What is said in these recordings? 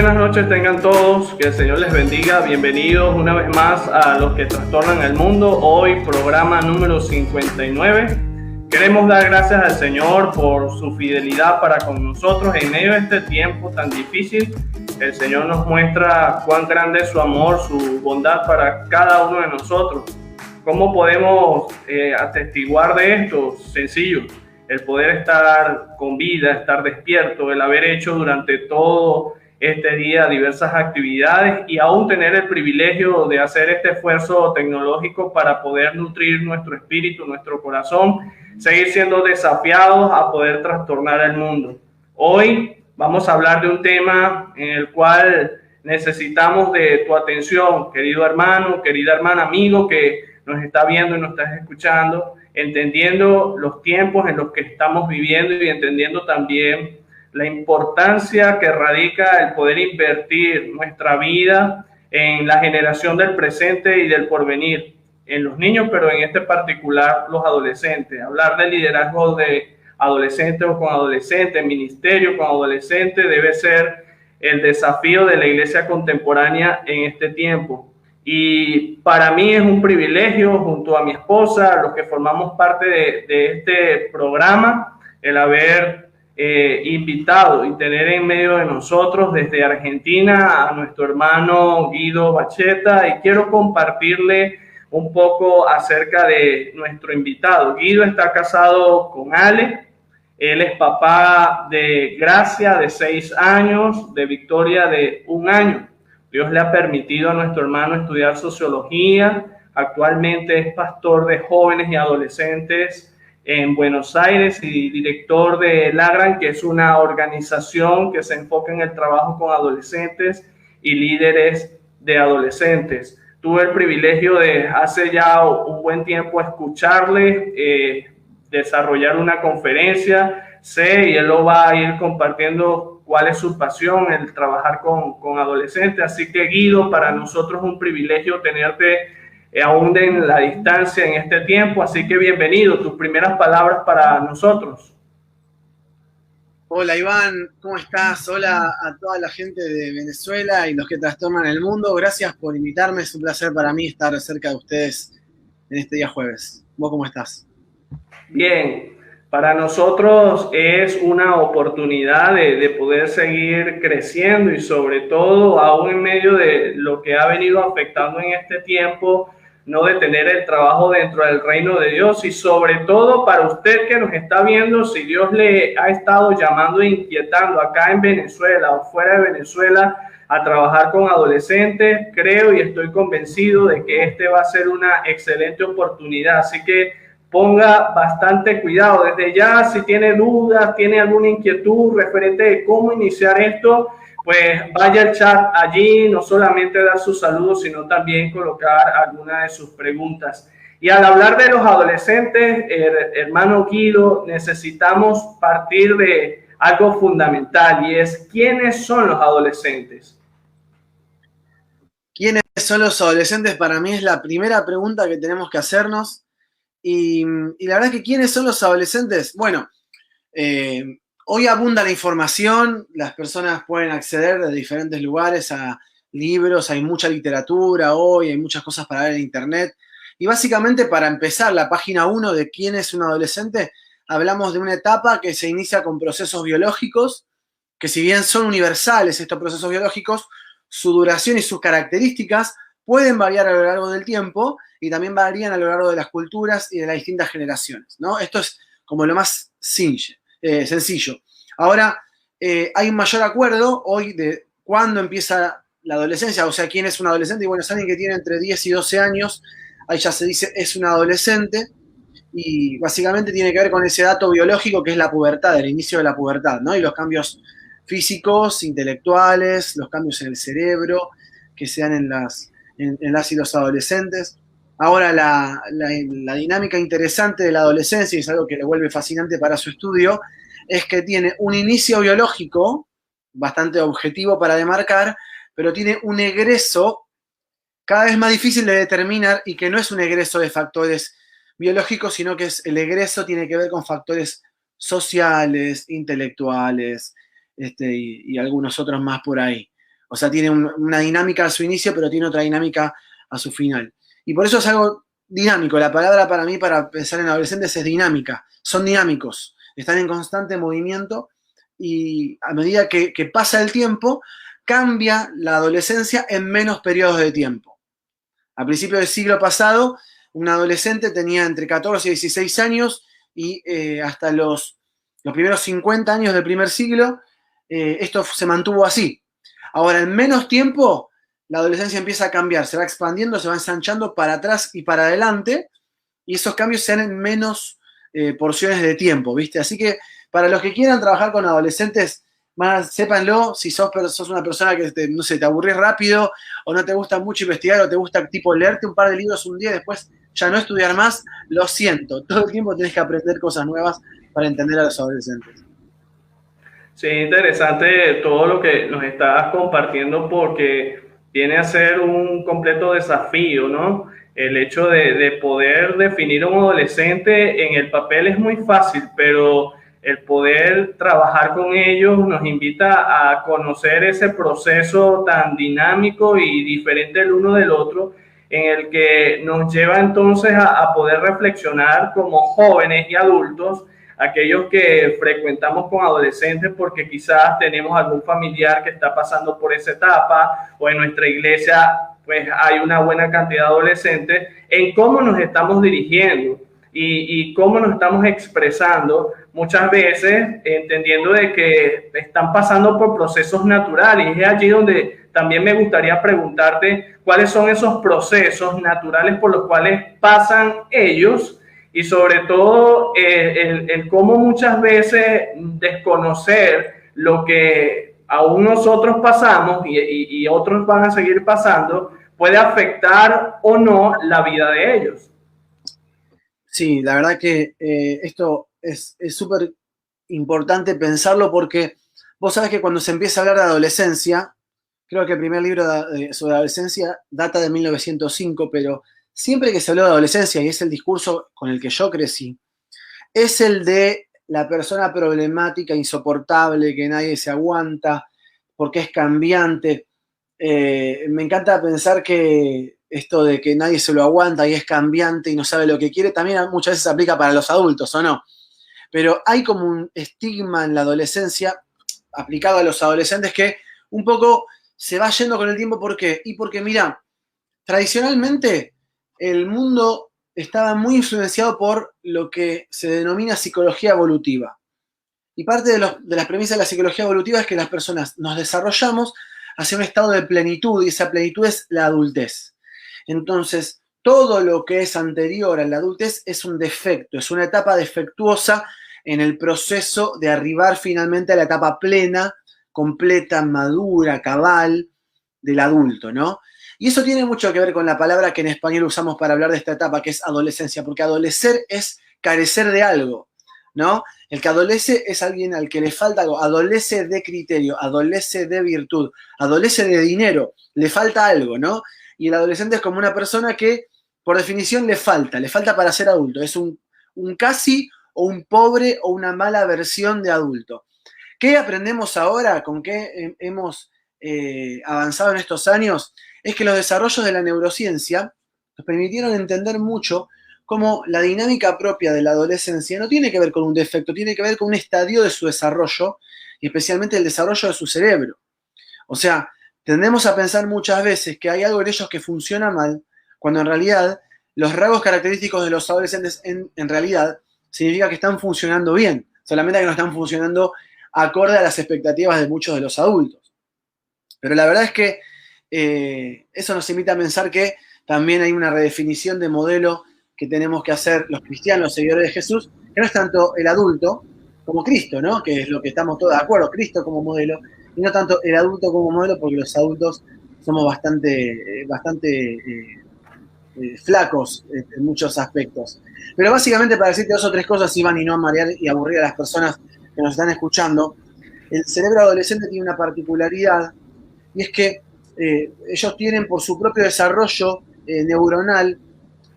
buenas noches tengan todos, que el Señor les bendiga, bienvenidos una vez más a Los que Trastornan el Mundo, hoy programa número 59. Queremos dar gracias al Señor por su fidelidad para con nosotros en medio de este tiempo tan difícil. El Señor nos muestra cuán grande es su amor, su bondad para cada uno de nosotros. ¿Cómo podemos atestiguar de esto? Sencillo, el poder estar con vida, estar despierto, el haber hecho durante todo este día diversas actividades y aún tener el privilegio de hacer este esfuerzo tecnológico para poder nutrir nuestro espíritu, nuestro corazón, seguir siendo desafiados a poder trastornar el mundo. Hoy vamos a hablar de un tema en el cual necesitamos de tu atención, querido hermano, querida hermana, amigo que nos está viendo y nos está escuchando, entendiendo los tiempos en los que estamos viviendo y entendiendo también la importancia que radica el poder invertir nuestra vida en la generación del presente y del porvenir, en los niños, pero en este particular los adolescentes. Hablar de liderazgo de adolescentes o con adolescentes, ministerio con adolescentes, debe ser el desafío de la iglesia contemporánea en este tiempo. Y para mí es un privilegio, junto a mi esposa, los que formamos parte de este programa, el haber invitado y tener en medio de nosotros desde Argentina a nuestro hermano Guido Bacheta, y quiero compartirle un poco acerca de nuestro invitado. Guido está casado con Ale, él es papá de Gracia de 6 años, de Victoria de 1 año. Dios le ha permitido a nuestro hermano estudiar sociología, actualmente es pastor de jóvenes y adolescentes en Buenos Aires y director de Lagran, que es una organización que se enfoca en el trabajo con adolescentes y líderes de adolescentes. Tuve el privilegio de hace ya un buen tiempo escucharle, desarrollar una conferencia, y él lo va a ir compartiendo cuál es su pasión, el trabajar con adolescentes. Así que Guido, para nosotros es un privilegio tenerte aún en la distancia en este tiempo, así que bienvenido, tus primeras palabras para nosotros. Hola Iván, ¿cómo estás? Hola a toda la gente de Venezuela y los que trastornan el mundo. Gracias por invitarme, es un placer para mí estar cerca de ustedes en este día jueves. ¿Vos cómo estás? Bien, para nosotros es una oportunidad de poder seguir creciendo y sobre todo aún en medio de lo que ha venido afectando en este tiempo, no detener el trabajo dentro del reino de Dios, y sobre todo para usted que nos está viendo, si Dios le ha estado llamando e inquietando acá en Venezuela o fuera de Venezuela a trabajar con adolescentes, creo y estoy convencido de que este va a ser una excelente oportunidad. Así que ponga bastante cuidado desde ya. Si tiene dudas, tiene alguna inquietud referente de cómo iniciar esto, pues vaya al chat allí, no solamente dar sus saludos, sino también colocar alguna de sus preguntas. Y al hablar de los adolescentes, hermano Guido, necesitamos partir de algo fundamental, y es ¿quiénes son los adolescentes? ¿Quiénes son los adolescentes? Para mí es la primera pregunta que tenemos que hacernos. Y la verdad es que ¿quiénes son los adolescentes? Bueno, hoy abunda la información, las personas pueden acceder de diferentes lugares a libros, hay mucha literatura hoy, hay muchas cosas para ver en internet. Y básicamente, para empezar, la página 1 de quién es un adolescente, hablamos de una etapa que se inicia con procesos biológicos, que si bien son universales estos procesos biológicos, su duración y sus características pueden variar a lo largo del tiempo y también varían a lo largo de las culturas y de las distintas generaciones, ¿no? Esto es como lo más sencillo. Ahora, hay un mayor acuerdo hoy de cuándo empieza la adolescencia, o sea, quién es un adolescente. Y bueno, es alguien que tiene entre 10 y 12 años, ahí ya se dice es un adolescente, y básicamente tiene que ver con ese dato biológico que es la pubertad, el inicio de la pubertad, ¿no? Y los cambios físicos, intelectuales, los cambios en el cerebro que se dan en las y los adolescentes. Ahora, la dinámica interesante de la adolescencia, y es algo que le vuelve fascinante para su estudio, es que tiene un inicio biológico bastante objetivo para demarcar, pero tiene un egreso cada vez más difícil de determinar, y que no es un egreso de factores biológicos, sino que el egreso tiene que ver con factores sociales, intelectuales, y algunos otros más por ahí. O sea, tiene una dinámica a su inicio, pero tiene otra dinámica a su final. Y por eso es algo dinámico. La palabra para mí, para pensar en adolescentes, es dinámica. Son dinámicos, están en constante movimiento y a medida que pasa el tiempo, cambia la adolescencia en menos periodos de tiempo. A principios del siglo pasado, un adolescente tenía entre 14 y 16 años y hasta los primeros 50 años del primer siglo, esto se mantuvo así. Ahora, en menos tiempo, la adolescencia empieza a cambiar, se va expandiendo, se va ensanchando para atrás y para adelante, y esos cambios se dan en menos porciones de tiempo, ¿viste? Así que para los que quieran trabajar con adolescentes, sépanlo, si sos una persona que no sé, te aburrís rápido o no te gusta mucho investigar o te gusta tipo leerte un par de libros un día y después ya no estudiar más, lo siento, todo el tiempo tenés que aprender cosas nuevas para entender a los adolescentes. Sí, interesante todo lo que nos estás compartiendo porque viene a ser un completo desafío, ¿no? El hecho de poder definir a un adolescente en el papel es muy fácil, pero el poder trabajar con ellos nos invita a conocer ese proceso tan dinámico y diferente el uno del otro, en el que nos lleva entonces a poder reflexionar como jóvenes y adultos, aquellos que frecuentamos con adolescentes porque quizás tenemos algún familiar que está pasando por esa etapa o en nuestra iglesia pues hay una buena cantidad de adolescentes, en cómo nos estamos dirigiendo y cómo nos estamos expresando, muchas veces entendiendo de que están pasando por procesos naturales. Y es allí donde también me gustaría preguntarte cuáles son esos procesos naturales por los cuales pasan ellos y sobre todo el cómo muchas veces desconocer lo que aún nosotros pasamos y otros van a seguir pasando puede afectar o no la vida de ellos. Sí, la verdad que esto es súper importante pensarlo porque vos sabés que cuando se empieza a hablar de adolescencia, creo que el primer libro sobre adolescencia data de 1905, pero siempre que se habló de adolescencia, y es el discurso con el que yo crecí, es el de la persona problemática, insoportable, que nadie se aguanta, porque es cambiante. Me encanta pensar que esto de que nadie se lo aguanta y es cambiante y no sabe lo que quiere, también muchas veces aplica para los adultos, ¿o no? Pero hay como un estigma en la adolescencia aplicado a los adolescentes que un poco se va yendo con el tiempo. ¿Por qué? Y porque, mira, tradicionalmente el mundo estaba muy influenciado por lo que se denomina psicología evolutiva. Y parte de las premisas de la psicología evolutiva es que las personas nos desarrollamos hacia un estado de plenitud, y esa plenitud es la adultez. Entonces, todo lo que es anterior a la adultez es un defecto, es una etapa defectuosa en el proceso de arribar finalmente a la etapa plena, completa, madura, cabal del adulto, ¿no? Y eso tiene mucho que ver con la palabra que en español usamos para hablar de esta etapa, que es adolescencia, porque adolecer es carecer de algo, ¿no? El que adolece es alguien al que le falta algo, adolece de criterio, adolece de virtud, adolece de dinero, le falta algo, ¿no? Y el adolescente es como una persona que, por definición, le falta para ser adulto, es un casi o un pobre o una mala versión de adulto. ¿Qué aprendemos ahora? ¿Con qué hemos avanzado en estos años? Es que los desarrollos de la neurociencia nos permitieron entender mucho cómo la dinámica propia de la adolescencia no tiene que ver con un defecto, tiene que ver con un estadio de su desarrollo, y especialmente el desarrollo de su cerebro. O sea, tendemos a pensar muchas veces que hay algo en ellos que funciona mal, cuando en realidad los rasgos característicos de los adolescentes en realidad significa que están funcionando bien, solamente que no están funcionando acorde a las expectativas de muchos de los adultos. Pero la verdad es que eso nos invita a pensar que también hay una redefinición de modelo que tenemos que hacer los cristianos, los seguidores de Jesús, que no es tanto el adulto como Cristo, ¿no? Que es lo que estamos todos de acuerdo, Cristo como modelo, y no tanto el adulto como modelo, porque los adultos somos bastante flacos en muchos aspectos. Pero básicamente, para decirte 2 o 3 cosas, Iván, y no marear y aburrir a las personas que nos están escuchando, el cerebro adolescente tiene una particularidad, y es que ellos tienen, por su propio desarrollo neuronal,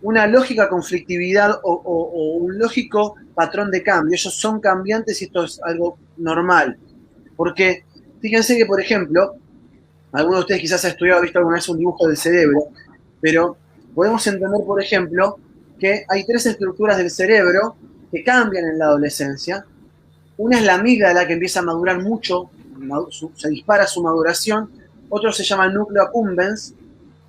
una lógica conflictividad o un lógico patrón de cambio. Ellos son cambiantes y esto es algo normal. Porque fíjense que, por ejemplo, Algunos de ustedes quizás han estudiado, visto alguna vez un dibujo del cerebro, pero podemos entender, por ejemplo, que hay 3 estructuras del cerebro que cambian en la adolescencia. Una es la amígdala, que empieza a madurar mucho, se dispara su maduración. Otro se llama el núcleo accumbens,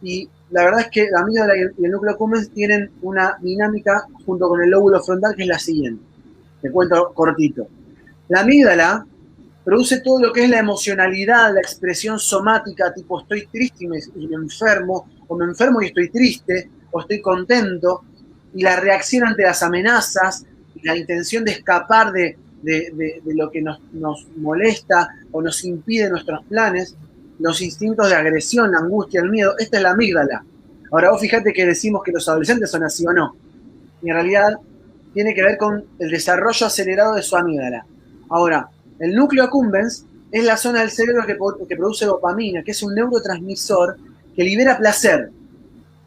y la verdad es que la amígdala y el núcleo accumbens tienen una dinámica junto con el lóbulo frontal que es la siguiente. Te cuento cortito. La amígdala produce todo lo que es la emocionalidad, la expresión somática, tipo estoy triste y me enfermo, o me enfermo y estoy triste, o estoy contento, y la reacción ante las amenazas, y la intención de escapar de lo que nos molesta o nos impide nuestros planes, los instintos de agresión, la angustia, el miedo. Esta es la amígdala. Ahora vos fíjate que decimos que los adolescentes son así o no. Y en realidad tiene que ver con el desarrollo acelerado de su amígdala. Ahora, el núcleo accumbens es la zona del cerebro que produce dopamina, que es un neurotransmisor que libera placer.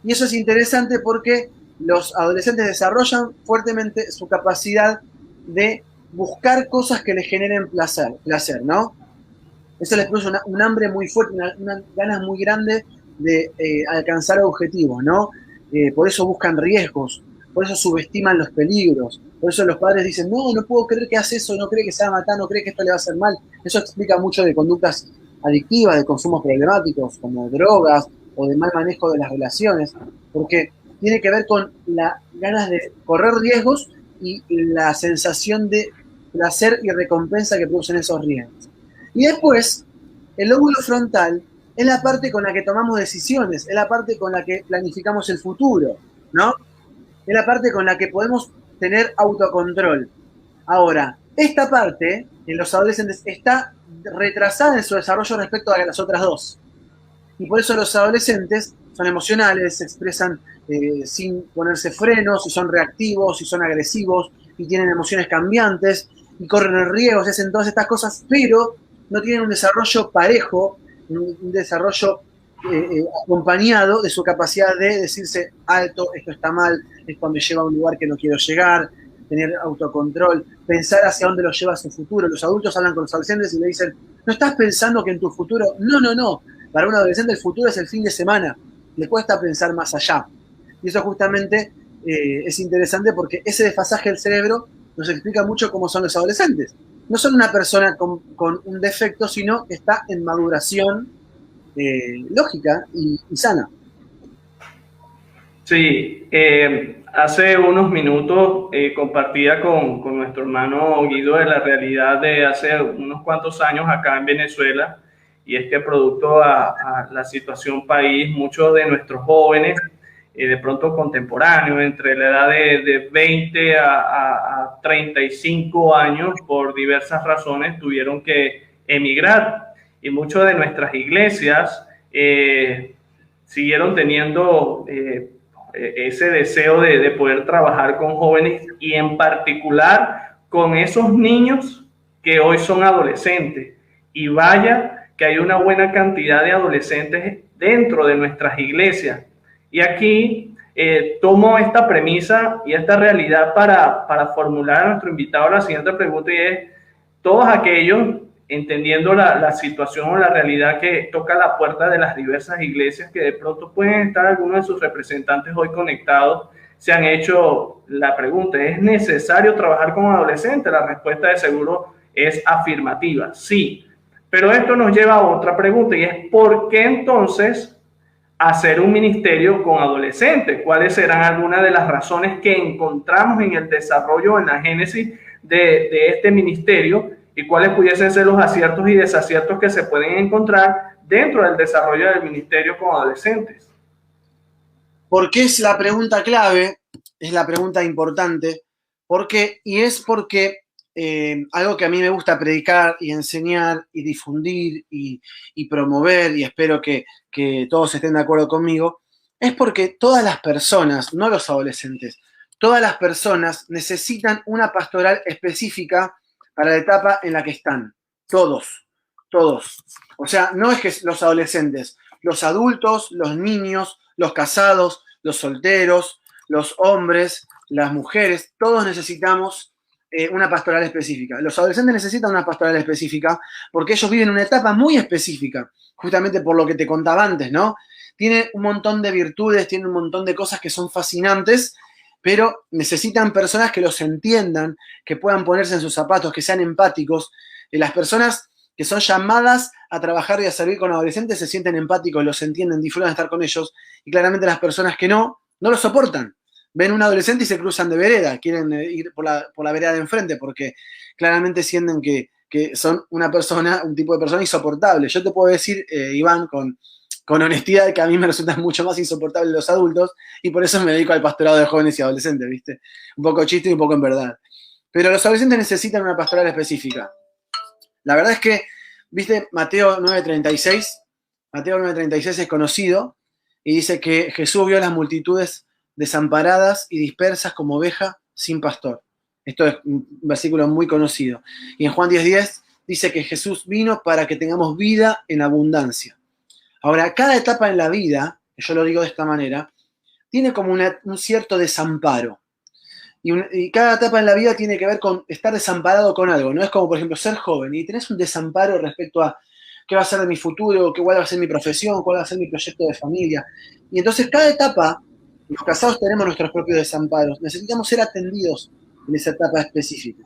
Y eso es interesante porque los adolescentes desarrollan fuertemente su capacidad de buscar cosas que les generen placer, ¿no? Eso les produce un hambre muy fuerte, una ganas muy grande de alcanzar objetivos, ¿no? Por eso buscan riesgos, por eso subestiman los peligros, por eso los padres dicen, no puedo creer que hace eso, no cree que se va a matar, no cree que esto le va a hacer mal. Eso explica mucho de conductas adictivas, de consumos problemáticos, como drogas o de mal manejo de las relaciones, porque tiene que ver con las ganas de correr riesgos y la sensación de placer y recompensa que producen esos riesgos. Y después, el lóbulo frontal es la parte con la que tomamos decisiones, es la parte con la que planificamos el futuro, ¿no? Es la parte con la que podemos tener autocontrol. Ahora, esta parte en los adolescentes está retrasada en su desarrollo respecto a las otras dos. Y por eso los adolescentes son emocionales, se expresan sin ponerse frenos, y son reactivos, y son agresivos, y tienen emociones cambiantes, y corren el riesgo, se hacen todas estas cosas, pero no tienen un desarrollo parejo, un desarrollo acompañado de su capacidad de decirse alto, esto está mal, esto me lleva a un lugar que no quiero llegar, tener autocontrol, pensar hacia dónde lo lleva su futuro. Los adultos hablan con los adolescentes y le dicen, ¿no estás pensando que en tu futuro? No. Para un adolescente el futuro es el fin de semana. Le cuesta pensar más allá. Y eso justamente es interesante porque ese desfasaje del cerebro nos explica mucho cómo son los adolescentes. No son una persona con un defecto, sino que está en maduración lógica y sana. Sí, hace unos minutos compartía con nuestro hermano Guido de la realidad de hace unos cuantos años acá en Venezuela, y es que producto a la situación país, muchos de nuestros jóvenes, de pronto contemporáneos, entre la edad de 20 a 35 años, por diversas razones, tuvieron que emigrar. Y muchas de nuestras iglesias siguieron teniendo ese deseo de poder trabajar con jóvenes y en particular con esos niños que hoy son adolescentes. Y vaya que hay una buena cantidad de adolescentes dentro de nuestras iglesias. Y aquí tomo esta premisa y esta realidad para formular a nuestro invitado la siguiente pregunta, y es, todos aquellos, entendiendo la situación o la realidad que toca la puerta de las diversas iglesias, que de pronto pueden estar algunos de sus representantes hoy conectados, se han hecho la pregunta, ¿es necesario trabajar con adolescentes? La respuesta de seguro es afirmativa, sí. Pero esto nos lleva a otra pregunta, y es ¿por qué entonces hacer un ministerio con adolescentes? ¿Cuáles serán algunas de las razones que encontramos en el desarrollo, en la génesis de este ministerio, y cuáles pudiesen ser los aciertos y desaciertos que se pueden encontrar dentro del desarrollo del ministerio con adolescentes? Porque es la pregunta clave, es la pregunta importante, porque algo que a mí me gusta predicar y enseñar y difundir y promover, y espero que todos estén de acuerdo conmigo, es porque todas las personas, no los adolescentes, todas las personas necesitan una pastoral específica para la etapa en la que están. Todos. O sea, no es que los adolescentes, los adultos, los niños, los casados, los solteros, los hombres, las mujeres, todos necesitamos una pastoral específica. Los adolescentes necesitan una pastoral específica porque ellos viven una etapa muy específica, justamente por lo que te contaba antes, ¿no? Tiene un montón de virtudes, tiene un montón de cosas que son fascinantes, pero necesitan personas que los entiendan, que puedan ponerse en sus zapatos, que sean empáticos. Las personas que son llamadas a trabajar y a servir con adolescentes se sienten empáticos, los entienden, disfrutan de estar con ellos, y claramente las personas que no lo soportan. Ven un adolescente y se cruzan de vereda, quieren ir por la vereda de enfrente, porque claramente sienten que son una persona, un tipo de persona insoportable. Yo te puedo decir, Iván, con honestidad, que a mí me resultan mucho más insoportables los adultos, y por eso me dedico al pastorado de jóvenes y adolescentes, ¿viste? Un poco chiste y un poco en verdad. Pero los adolescentes necesitan una pastoral específica. La verdad es que, ¿viste? Mateo 9:36. Mateo 9:36 es conocido y dice que Jesús vio a las multitudes desamparadas y dispersas como oveja sin pastor. Esto es un versículo muy conocido. Y en Juan 10:10 dice que Jesús vino para que tengamos vida en abundancia. Ahora, cada etapa en la vida, yo lo digo de esta manera, tiene como un cierto desamparo. Y cada etapa en la vida tiene que ver con estar desamparado con algo. No es como, por ejemplo, ser joven y tenés un desamparo respecto a qué va a ser de mi futuro, cuál va a ser mi profesión, cuál va a ser mi proyecto de familia. Y entonces cada etapa, los casados tenemos nuestros propios desamparos. Necesitamos ser atendidos en esa etapa específica.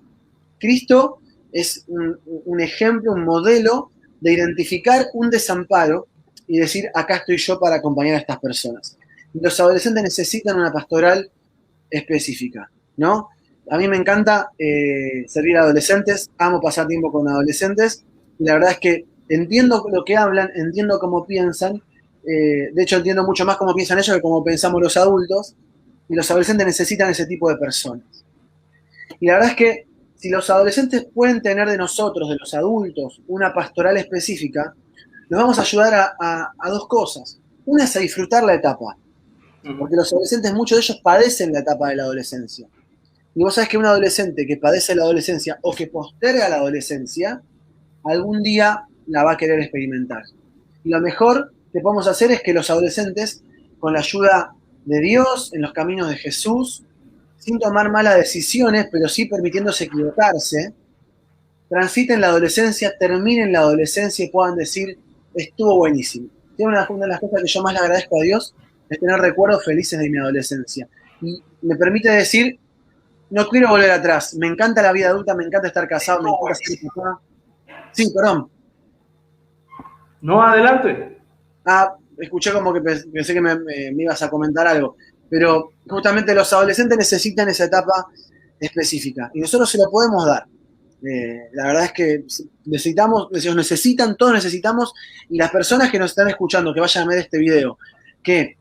Cristo es un ejemplo, un modelo de identificar un desamparo y decir, acá estoy yo para acompañar a estas personas. Y los adolescentes necesitan una pastoral específica, ¿no? A mí me encanta servir a adolescentes, amo pasar tiempo con adolescentes, y la verdad es que entiendo lo que hablan, entiendo cómo piensan, de hecho entiendo mucho más cómo piensan ellos que cómo pensamos los adultos, y los adolescentes necesitan ese tipo de personas. Y la verdad es que si los adolescentes pueden tener de nosotros, de los adultos, una pastoral específica, nos vamos a ayudar a dos cosas. Una es a disfrutar la etapa, porque los adolescentes, muchos de ellos padecen la etapa de la adolescencia. Y vos sabés que un adolescente que padece la adolescencia o que posterga la adolescencia, algún día la va a querer experimentar. Y lo mejor que podemos hacer es que los adolescentes, con la ayuda de Dios, en los caminos de Jesús, sin tomar malas decisiones, pero sí permitiéndose equivocarse, transiten la adolescencia, terminen la adolescencia y puedan decir, estuvo buenísimo. Una de las cosas que yo más le agradezco a Dios es tener recuerdos felices de mi adolescencia. Y me permite decir, no quiero volver atrás. Me encanta la vida adulta, me encanta estar casado, me encanta ser papá. Sí, perdón. No, adelante. Escuché como que pensé que me ibas a comentar algo. Pero justamente los adolescentes necesitan esa etapa específica. Y nosotros se lo podemos dar. La verdad es que necesitamos, ellos necesitan, todos necesitamos, y las personas que nos están escuchando, que vayan a ver este video, que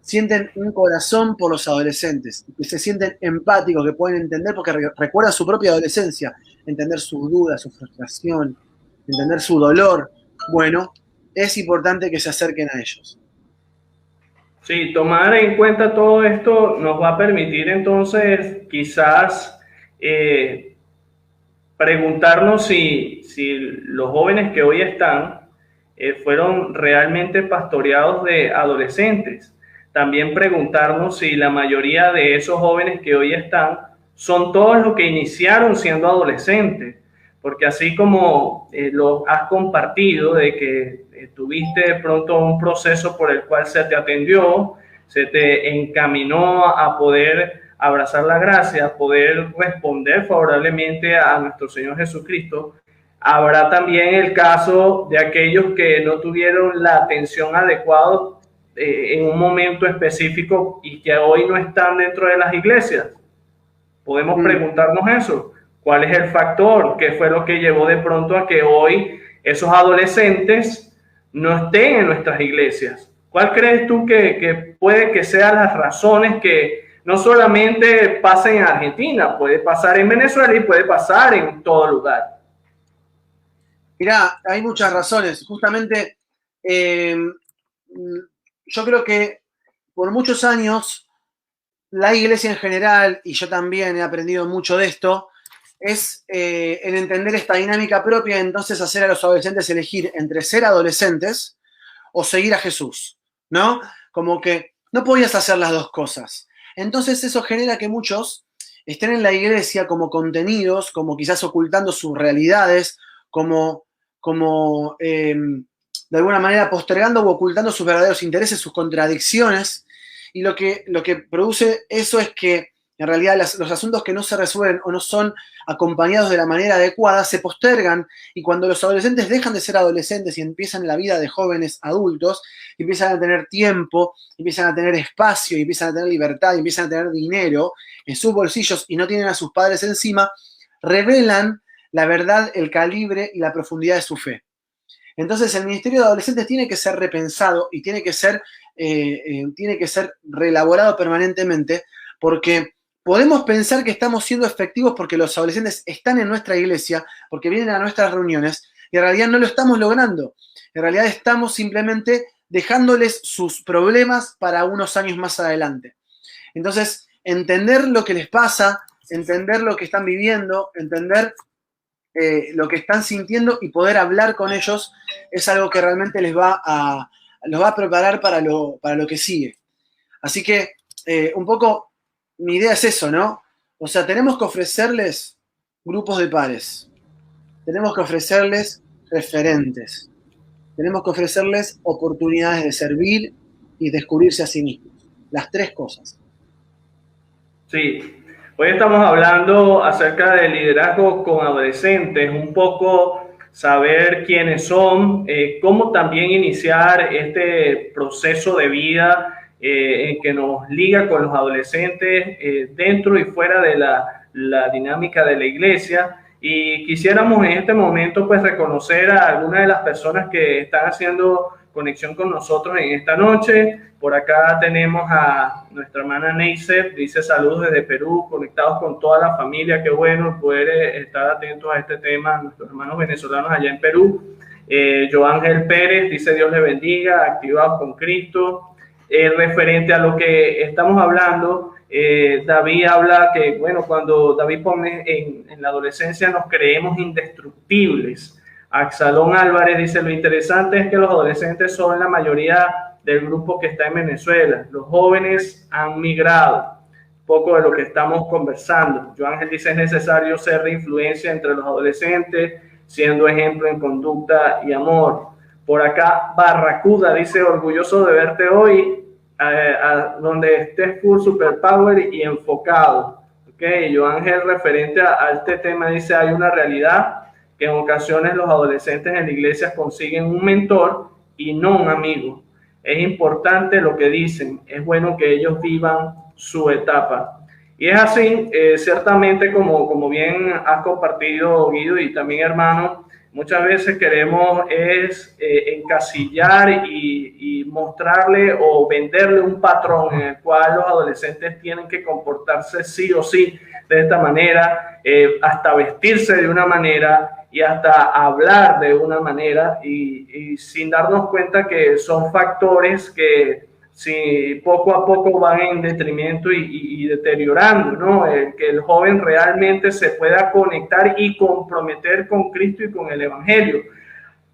sienten un corazón por los adolescentes, que se sienten empáticos, que pueden entender, porque recuerdan su propia adolescencia, entender sus dudas, su frustración, entender su dolor. Bueno, es importante que se acerquen a ellos. Sí, tomar en cuenta todo esto nos va a permitir entonces quizás preguntarnos si los jóvenes que hoy están fueron realmente pastoreados de adolescentes. También preguntarnos si la mayoría de esos jóvenes que hoy están son todos los que iniciaron siendo adolescentes, porque así como lo has compartido de que tuviste de pronto un proceso por el cual se te atendió, se te encaminó a poder abrazar la gracia, a poder responder favorablemente a nuestro Señor Jesucristo, habrá también el caso de aquellos que no tuvieron la atención adecuada en un momento específico y que hoy no están dentro de las iglesias. Podemos preguntarnos eso. ¿Cuál es el factor? ¿Qué fue lo que llevó de pronto a que hoy esos adolescentes no estén en nuestras iglesias? ¿Cuál crees tú que puede que sean las razones que no solamente pasen en Argentina, puede pasar en Venezuela y puede pasar en todo lugar? Mirá, hay muchas razones. Justamente, yo creo que por muchos años la iglesia en general, y yo también he aprendido mucho de esto, es el entender esta dinámica propia, entonces hacer a los adolescentes elegir entre ser adolescentes o seguir a Jesús, ¿no? Como que no podías hacer las dos cosas. Entonces eso genera que muchos estén en la iglesia como contenidos, como quizás ocultando sus realidades, como de alguna manera postergando o ocultando sus verdaderos intereses, sus contradicciones, y lo que produce eso es que en realidad los asuntos que no se resuelven o no son acompañados de la manera adecuada se postergan, y cuando los adolescentes dejan de ser adolescentes y empiezan la vida de jóvenes adultos, empiezan a tener tiempo, empiezan a tener espacio, empiezan a tener libertad, empiezan a tener dinero en sus bolsillos y no tienen a sus padres encima, revelan la verdad, el calibre y la profundidad de su fe. Entonces el ministerio de adolescentes tiene que ser repensado y tiene que ser reelaborado permanentemente, porque podemos pensar que estamos siendo efectivos porque los adolescentes están en nuestra iglesia, porque vienen a nuestras reuniones, y en realidad no lo estamos logrando. En realidad estamos simplemente dejándoles sus problemas para unos años más adelante. Entonces, entender lo que les pasa, entender lo que están viviendo, entender lo que están sintiendo y poder hablar con ellos es algo que realmente los va a preparar para lo que sigue. Así que un poco mi idea es eso, ¿no? O sea, tenemos que ofrecerles grupos de pares, tenemos que ofrecerles referentes, tenemos que ofrecerles oportunidades de servir y descubrirse a sí mismos. Las tres cosas. Sí, hoy estamos hablando acerca del liderazgo con adolescentes, un poco saber quiénes son, cómo también iniciar este proceso de vida en que nos liga con los adolescentes dentro y fuera de la dinámica de la iglesia. Y quisiéramos en este momento pues reconocer a algunas de las personas que están haciendo conexión con nosotros en esta noche. Por acá tenemos a nuestra hermana Neisser, dice saludos desde Perú, conectados con toda la familia, qué bueno poder estar atentos a este tema, nuestros hermanos venezolanos allá en Perú. Joángel Pérez dice Dios le bendiga, activados con Cristo. Referente a lo que estamos hablando, David habla que, bueno, cuando David pone en la adolescencia nos creemos indestructibles. Axalón Álvarez dice, lo interesante es que los adolescentes son la mayoría del grupo que está en Venezuela. Los jóvenes han migrado. Poco de lo que estamos conversando. Joángel dice, es necesario ser de influencia entre los adolescentes, siendo ejemplo en conducta y amor. Por acá, Barracuda dice, orgulloso de verte hoy, donde estés full superpower y enfocado. Okay, Joángel, referente a este tema, dice, hay una realidad que en ocasiones los adolescentes en la iglesia consiguen un mentor y no un amigo. Es importante lo que dicen, es bueno que ellos vivan su etapa. Y es así, ciertamente, como bien has compartido, Guido, y también hermano, muchas veces queremos encasillar y mostrarle o venderle un patrón en el cual los adolescentes tienen que comportarse sí o sí de esta manera, hasta vestirse de una manera y hasta hablar de una manera y sin darnos cuenta que son factores que si poco a poco van en detrimento y deteriorando, ¿no? Que el joven realmente se pueda conectar y comprometer con Cristo y con el Evangelio.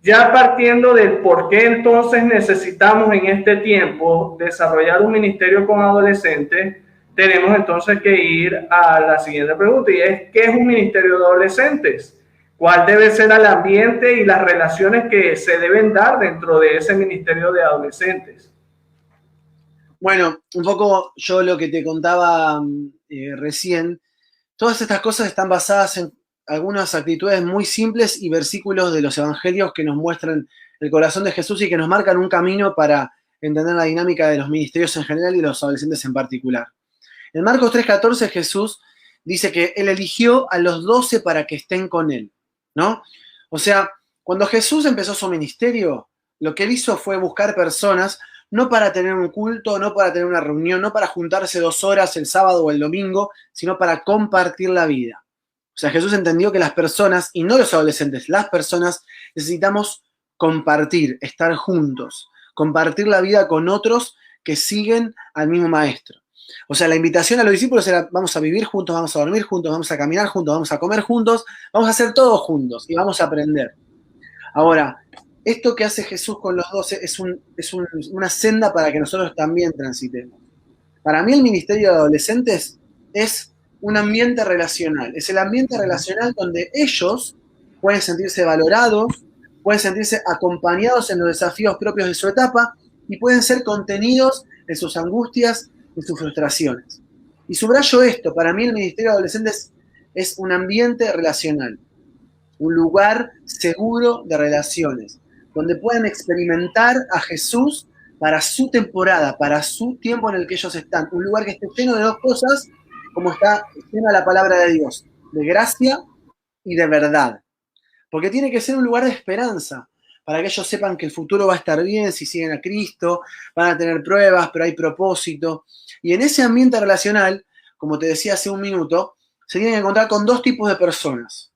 Ya partiendo del por qué entonces necesitamos en este tiempo desarrollar un ministerio con adolescentes, tenemos entonces que ir a la siguiente pregunta, y es, ¿qué es un ministerio de adolescentes? ¿Cuál debe ser el ambiente y las relaciones que se deben dar dentro de ese ministerio de adolescentes? Bueno, un poco yo lo que te contaba recién, todas estas cosas están basadas en algunas actitudes muy simples y versículos de los evangelios que nos muestran el corazón de Jesús y que nos marcan un camino para entender la dinámica de los ministerios en general y de los adolescentes en particular. En Marcos 3:14 Jesús dice que Él eligió a los 12 para que estén con Él, ¿no? O sea, cuando Jesús empezó su ministerio, lo que Él hizo fue buscar personas no para tener un culto, no para tener una reunión, no para juntarse 2 horas el sábado o el domingo, sino para compartir la vida. O sea, Jesús entendió que las personas, y no los adolescentes, las personas necesitamos compartir, estar juntos, compartir la vida con otros que siguen al mismo maestro. O sea, la invitación a los discípulos era, vamos a vivir juntos, vamos a dormir juntos, vamos a caminar juntos, vamos a comer juntos, vamos a hacer todo juntos y vamos a aprender. Ahora, esto que hace Jesús con los 12 es una senda para que nosotros también transitemos. Para mí el ministerio de adolescentes es un ambiente relacional. Es el ambiente relacional donde ellos pueden sentirse valorados, pueden sentirse acompañados en los desafíos propios de su etapa y pueden ser contenidos en sus angustias y sus frustraciones. Y subrayo esto, para mí el Ministerio de Adolescentes es un ambiente relacional, un lugar seguro de relaciones, donde pueden experimentar a Jesús para su temporada, para su tiempo en el que ellos están. Un lugar que esté lleno de dos cosas, como está llena la palabra de Dios, de gracia y de verdad. Porque tiene que ser un lugar de esperanza, para que ellos sepan que el futuro va a estar bien si siguen a Cristo, van a tener pruebas, pero hay propósito. Y en ese ambiente relacional, como te decía hace un minuto, se tienen que encontrar con dos tipos de personas.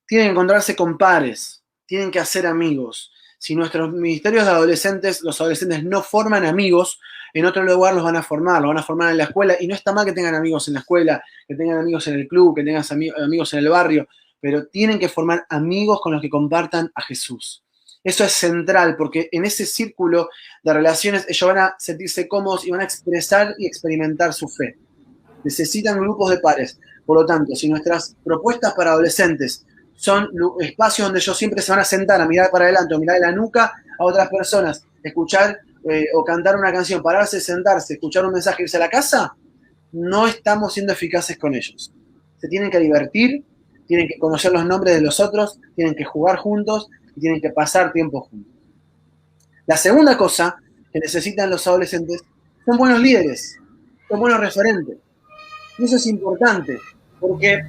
Tienen que encontrarse con pares, tienen que hacer amigos. Si nuestros ministerios de adolescentes, los adolescentes no forman amigos, en otro lugar los van a formar en la escuela, y no está mal que tengan amigos en la escuela, que tengan amigos en el club, que tengan amigos en el barrio, pero tienen que formar amigos con los que compartan a Jesús. Eso es central, porque en ese círculo de relaciones ellos van a sentirse cómodos y van a expresar y experimentar su fe. Necesitan grupos de pares. Por lo tanto, si nuestras propuestas para adolescentes son espacios donde ellos siempre se van a sentar a mirar para adelante o mirar de la nuca a otras personas, escuchar o cantar una canción, pararse, sentarse, escuchar un mensaje, irse a la casa, no estamos siendo eficaces con ellos. Se tienen que divertir, tienen que conocer los nombres de los otros, tienen que jugar juntos y tienen que pasar tiempo juntos. La segunda cosa que necesitan los adolescentes son buenos líderes, son buenos referentes. Y eso es importante, porque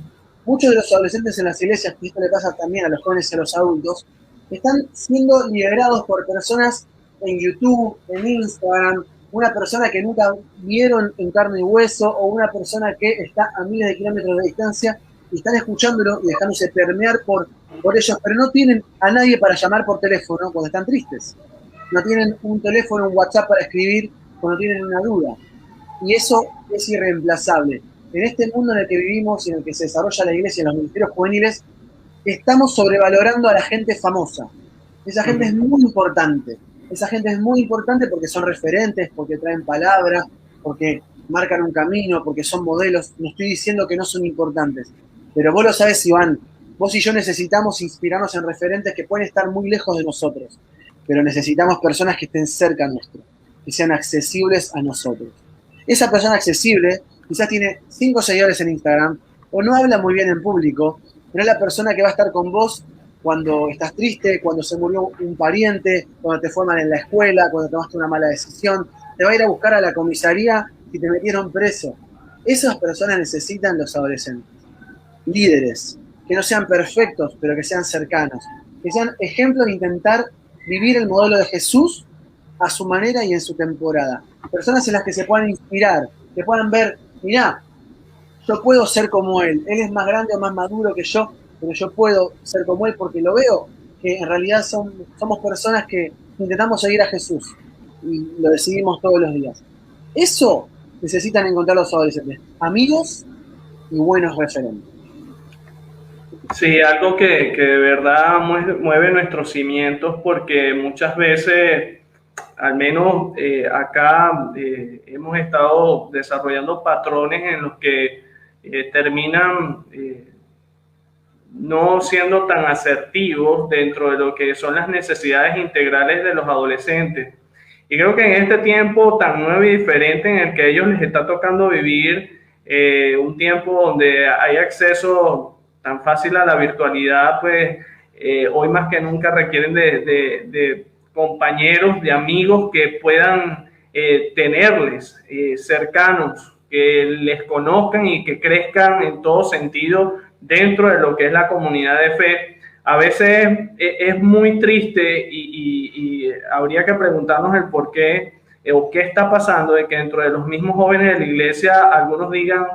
muchos de los adolescentes en las iglesias, y esto le pasa también a los jóvenes y a los adultos, están siendo liderados por personas en YouTube, en Instagram, una persona que nunca vieron en carne y hueso, o una persona que está a miles de kilómetros de distancia y están escuchándolo y dejándose permear por ellos, pero no tienen a nadie para llamar por teléfono cuando están tristes. No tienen un teléfono, un WhatsApp para escribir cuando tienen una duda. Y eso es irreemplazable. En este mundo en el que vivimos y en el que se desarrolla la iglesia y los ministerios juveniles, estamos sobrevalorando a la gente famosa. Esa gente es muy importante. Esa gente es muy importante porque son referentes, porque traen palabras, porque marcan un camino, porque son modelos. No estoy diciendo que no son importantes. Pero vos lo sabés, Iván, vos y yo necesitamos inspirarnos en referentes que pueden estar muy lejos de nosotros. Pero necesitamos personas que estén cerca nuestro, que sean accesibles a nosotros. Esa persona accesible quizás tiene 5 seguidores en Instagram, o no habla muy bien en público, pero es la persona que va a estar con vos cuando estás triste, cuando se murió un pariente, cuando te forman en la escuela, cuando tomaste una mala decisión, te va a ir a buscar a la comisaría si te metieron preso. Esas personas necesitan los adolescentes. Líderes, que no sean perfectos, pero que sean cercanos, que sean ejemplos de intentar vivir el modelo de Jesús a su manera y en su temporada. Personas en las que se puedan inspirar, que puedan ver, mirá, yo puedo ser como él es más grande o más maduro que yo, pero yo puedo ser como él porque lo veo, que en realidad somos personas que intentamos seguir a Jesús y lo decidimos todos los días. Eso necesitan encontrar los adolescentes, amigos y buenos referentes. Sí, algo que de verdad mueve nuestros cimientos, porque muchas veces, al menos acá, hemos estado desarrollando patrones en los que terminan no siendo tan asertivos dentro de lo que son las necesidades integrales de los adolescentes. Y creo que en este tiempo tan nuevo y diferente en el que a ellos les está tocando vivir, un tiempo donde hay acceso tan fácil a la virtualidad, pues hoy más que nunca requieren de compañeros, de amigos que puedan tenerles cercanos, que les conozcan y que crezcan en todo sentido dentro de lo que es la comunidad de fe. A veces es muy triste y habría que preguntarnos el por qué o qué está pasando de que dentro de los mismos jóvenes de la iglesia algunos digan: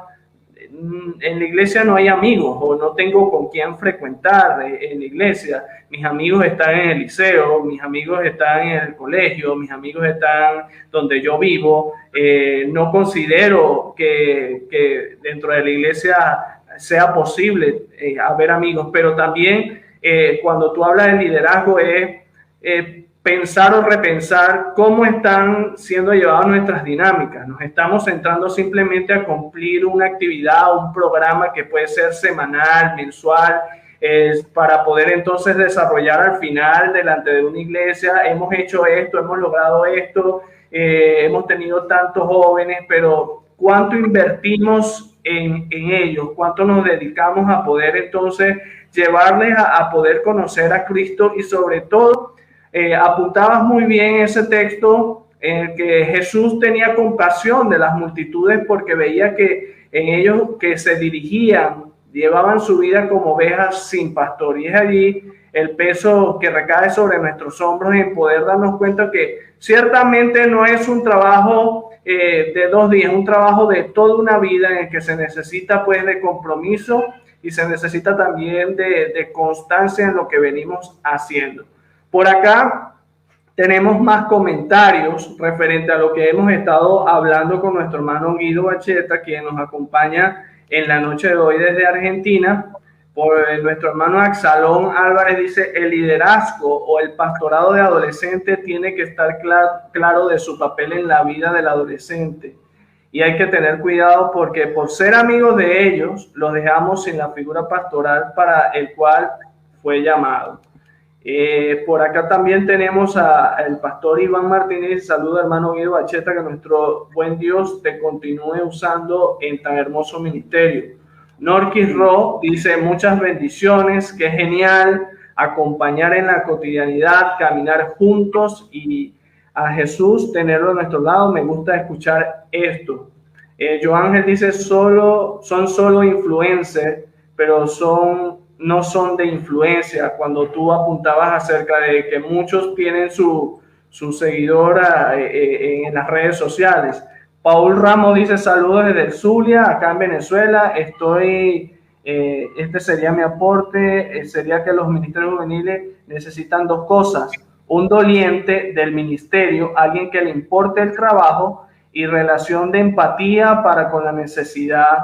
en la iglesia no hay amigos, o no tengo con quién frecuentar en la iglesia. Mis amigos están en el liceo, mis amigos están en el colegio, mis amigos están donde yo vivo. No considero que dentro de la iglesia sea posible haber amigos, pero también cuando tú hablas de liderazgo es pensar o repensar cómo están siendo llevadas nuestras dinámicas. Nos estamos centrando simplemente a cumplir una actividad, un programa que puede ser semanal, mensual, para poder entonces desarrollar al final delante de una iglesia, hemos hecho esto, hemos logrado esto, hemos tenido tantos jóvenes, pero ¿cuánto invertimos en ellos? ¿Cuánto nos dedicamos a poder entonces llevarles a poder conocer a Cristo? Y sobre todo, apuntabas muy bien ese texto en el que Jesús tenía compasión de las multitudes porque veía que en ellos que se dirigían, llevaban su vida como ovejas sin pastor. Y es allí el peso que recae sobre nuestros hombros en poder darnos cuenta que ciertamente no es un trabajo de 2 días, es un trabajo de toda una vida en el que se necesita pues de compromiso y se necesita también de constancia en lo que venimos haciendo. Por acá tenemos más comentarios referente a lo que hemos estado hablando con nuestro hermano Guido Bacheta, quien nos acompaña en la noche de hoy desde Argentina. Por nuestro hermano Axalón Álvarez dice: el liderazgo o el pastorado de adolescente tiene que estar claro de su papel en la vida del adolescente. Y hay que tener cuidado porque por ser amigos de ellos, los dejamos sin la figura pastoral para el cual fue llamado. Por acá también tenemos al pastor Iván Martínez. Saluda, hermano Guido Bacheta, que nuestro buen Dios te continúe usando en tan hermoso ministerio. Norquis Ro dice: muchas bendiciones, qué genial acompañar en la cotidianidad, caminar juntos y a Jesús tenerlo a nuestro lado. Me gusta escuchar esto. Joángel dice: son solo influencers, pero no son de influencia. Cuando tú apuntabas acerca de que muchos tienen su seguidora en las redes sociales. Paul Ramos dice: saludos desde el Zulia, acá en Venezuela. Este sería mi aporte, sería que los ministerios juveniles necesitan 2 cosas: un doliente del ministerio, alguien que le importe el trabajo, y relación de empatía para con la necesidad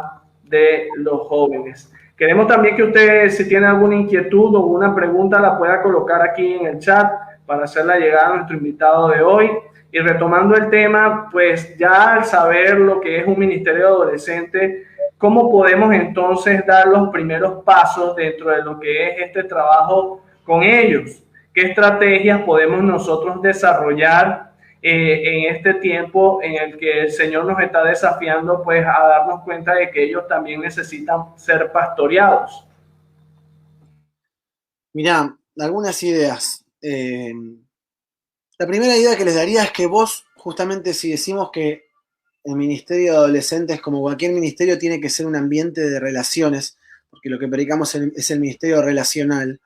de los jóvenes. Queremos también que usted, si tiene alguna inquietud o una pregunta, la pueda colocar aquí en el chat para hacerla llegar a nuestro invitado de hoy. Y retomando el tema, pues ya al saber lo que es un ministerio adolescente, ¿cómo podemos entonces dar los primeros pasos dentro de lo que es este trabajo con ellos? ¿Qué estrategias podemos nosotros desarrollar en este tiempo en el que el Señor nos está desafiando pues a darnos cuenta de que ellos también necesitan ser pastoreados? Mirá, algunas ideas. La primera idea que les daría es que vos, justamente si decimos que el ministerio de adolescentes, como cualquier ministerio, tiene que ser un ambiente de relaciones, porque lo que predicamos es el ministerio relacional,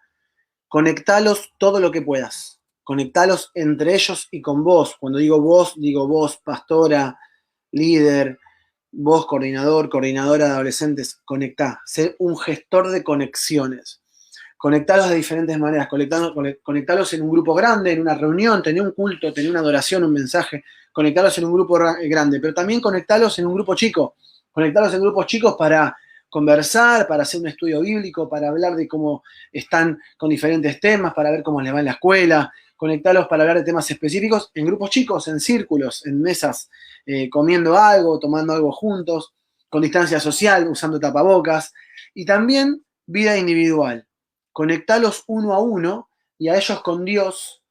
conectalos todo lo que puedas. Conectalos entre ellos y con vos. Cuando digo vos, pastora, líder, vos, coordinador, coordinadora de adolescentes, conectá. Ser un gestor de conexiones. Conectalos de diferentes maneras. Conectalos en un grupo grande, en una reunión, tener un culto, tener una adoración, un mensaje. Conectalos en un grupo grande, pero también conectalos en un grupo chico. Conectalos en grupos chicos para conversar, para hacer un estudio bíblico, para hablar de cómo están con diferentes temas, para ver cómo les va en la escuela. Conectarlos para hablar de temas específicos en grupos chicos, en círculos, en mesas, comiendo algo, tomando algo juntos, con distancia social, usando tapabocas. Y también vida individual. Conectarlos uno a uno y a ellos con Dios,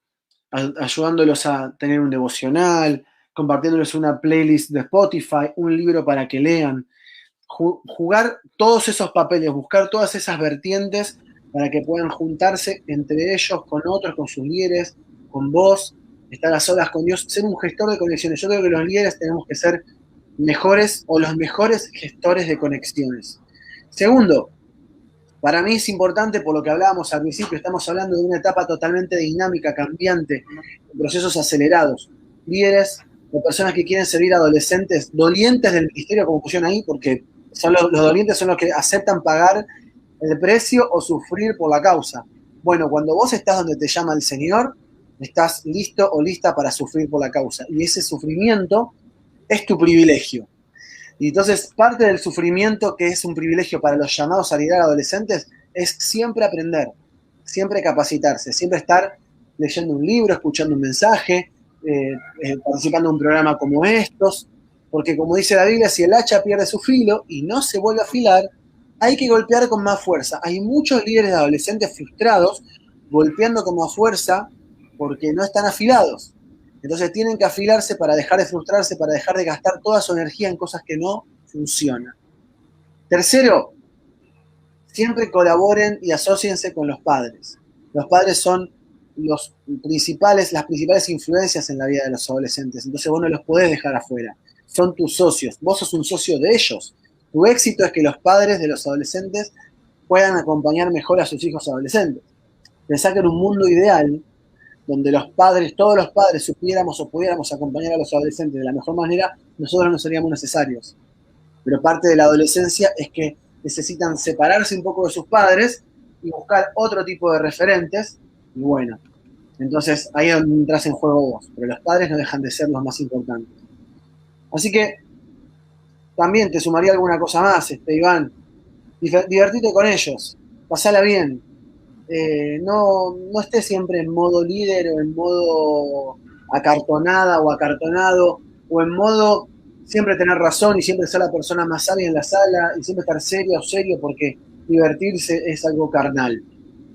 ayudándolos a tener un devocional, compartiéndoles una playlist de Spotify, un libro para que lean. Jugar todos esos papeles, buscar todas esas vertientes para que puedan juntarse entre ellos, con otros, con sus líderes, con vos, estar a solas con Dios, ser un gestor de conexiones. Yo creo que los líderes tenemos que ser mejores o los mejores gestores de conexiones. Segundo, para mí es importante, por lo que hablábamos al principio, estamos hablando de una etapa totalmente dinámica, cambiante, procesos acelerados. Líderes o personas que quieren servir a adolescentes, dolientes del ministerio, como pusieron ahí, porque son los dolientes son los que aceptan pagar el precio o sufrir por la causa. Bueno, cuando vos estás donde te llama el Señor, estás listo o lista para sufrir por la causa. Y ese sufrimiento es tu privilegio. Y entonces, parte del sufrimiento que es un privilegio para los llamados a liderar adolescentes es siempre aprender, siempre capacitarse, siempre estar leyendo un libro, escuchando un mensaje, participando en un programa como estos, porque como dice la Biblia, si el hacha pierde su filo y no se vuelve a afilar, hay que golpear con más fuerza. Hay muchos líderes de adolescentes frustrados golpeando con más fuerza porque no están afilados. Entonces tienen que afilarse para dejar de frustrarse, para dejar de gastar toda su energía en cosas que no funcionan. Tercero, siempre colaboren y asóciense con los padres. Los padres son las principales influencias en la vida de los adolescentes. Entonces vos no los podés dejar afuera. Son tus socios. Vos sos un socio de ellos. Tu éxito es que los padres de los adolescentes puedan acompañar mejor a sus hijos adolescentes. Pensá que en un mundo ideal, donde todos los padres supiéramos o pudiéramos acompañar a los adolescentes de la mejor manera, nosotros no seríamos necesarios. Pero parte de la adolescencia es que necesitan separarse un poco de sus padres y buscar otro tipo de referentes. Y bueno, entonces ahí es donde entras en juego vos. Pero los padres no dejan de ser los más importantes. Así que también te sumaría alguna cosa más, Iván. Divertite con ellos, pasala bien. No estés siempre en modo líder o en modo acartonada o acartonado o en modo siempre tener razón y siempre ser la persona más sabia en la sala y siempre estar serio o serio, porque divertirse es algo carnal.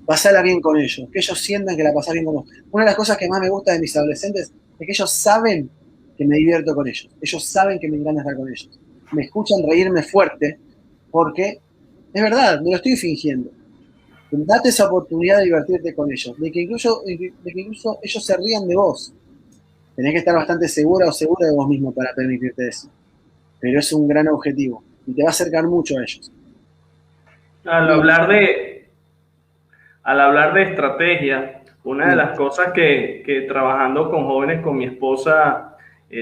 Pasala bien con ellos, que ellos sientan que la pasás bien con vos. Una de las cosas que más me gusta de mis adolescentes es que ellos saben que me divierto con ellos. Ellos saben que me encanta estar con ellos. Me escuchan reírme fuerte porque es verdad, no lo estoy fingiendo. Date esa oportunidad de divertirte con ellos, de que incluso ellos se rían de vos. Tenés que estar bastante segura o segura de vos mismo para permitirte eso. Pero es un gran objetivo y te va a acercar mucho a ellos. Al hablar de estrategia, una de las cosas que trabajando con jóvenes, con mi esposa,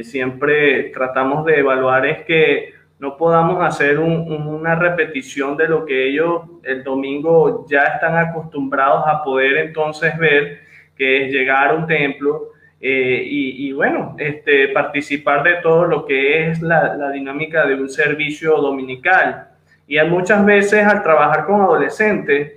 siempre tratamos de evaluar es que no podamos hacer una repetición de lo que ellos el domingo ya están acostumbrados a poder entonces ver, que es llegar a un templo y bueno, participar de todo lo que es la dinámica de un servicio dominical. Y hay muchas veces al trabajar con adolescentes,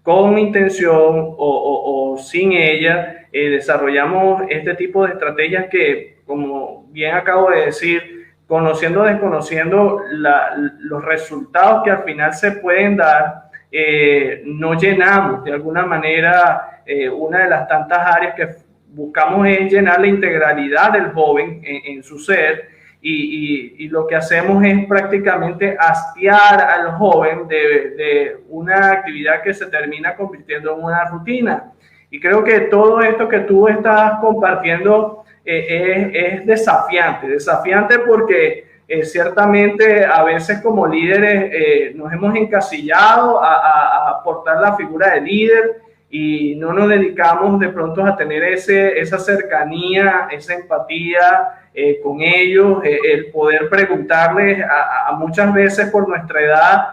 con intención o sin ella, desarrollamos este tipo de estrategias que, como bien acabo de decir, conociendo o desconociendo los resultados que al final se pueden dar, no llenamos de alguna manera una de las tantas áreas que buscamos es llenar la integralidad del joven en su ser. Y lo que hacemos es prácticamente hastiar al joven de una actividad que se termina convirtiendo en una rutina. Y creo que todo esto que tú estás compartiendo es desafiante porque ciertamente a veces como líderes nos hemos encasillado a portar la figura de líder y no nos dedicamos de pronto a tener esa cercanía, esa empatía con ellos, el poder preguntarles a muchas veces por nuestra edad,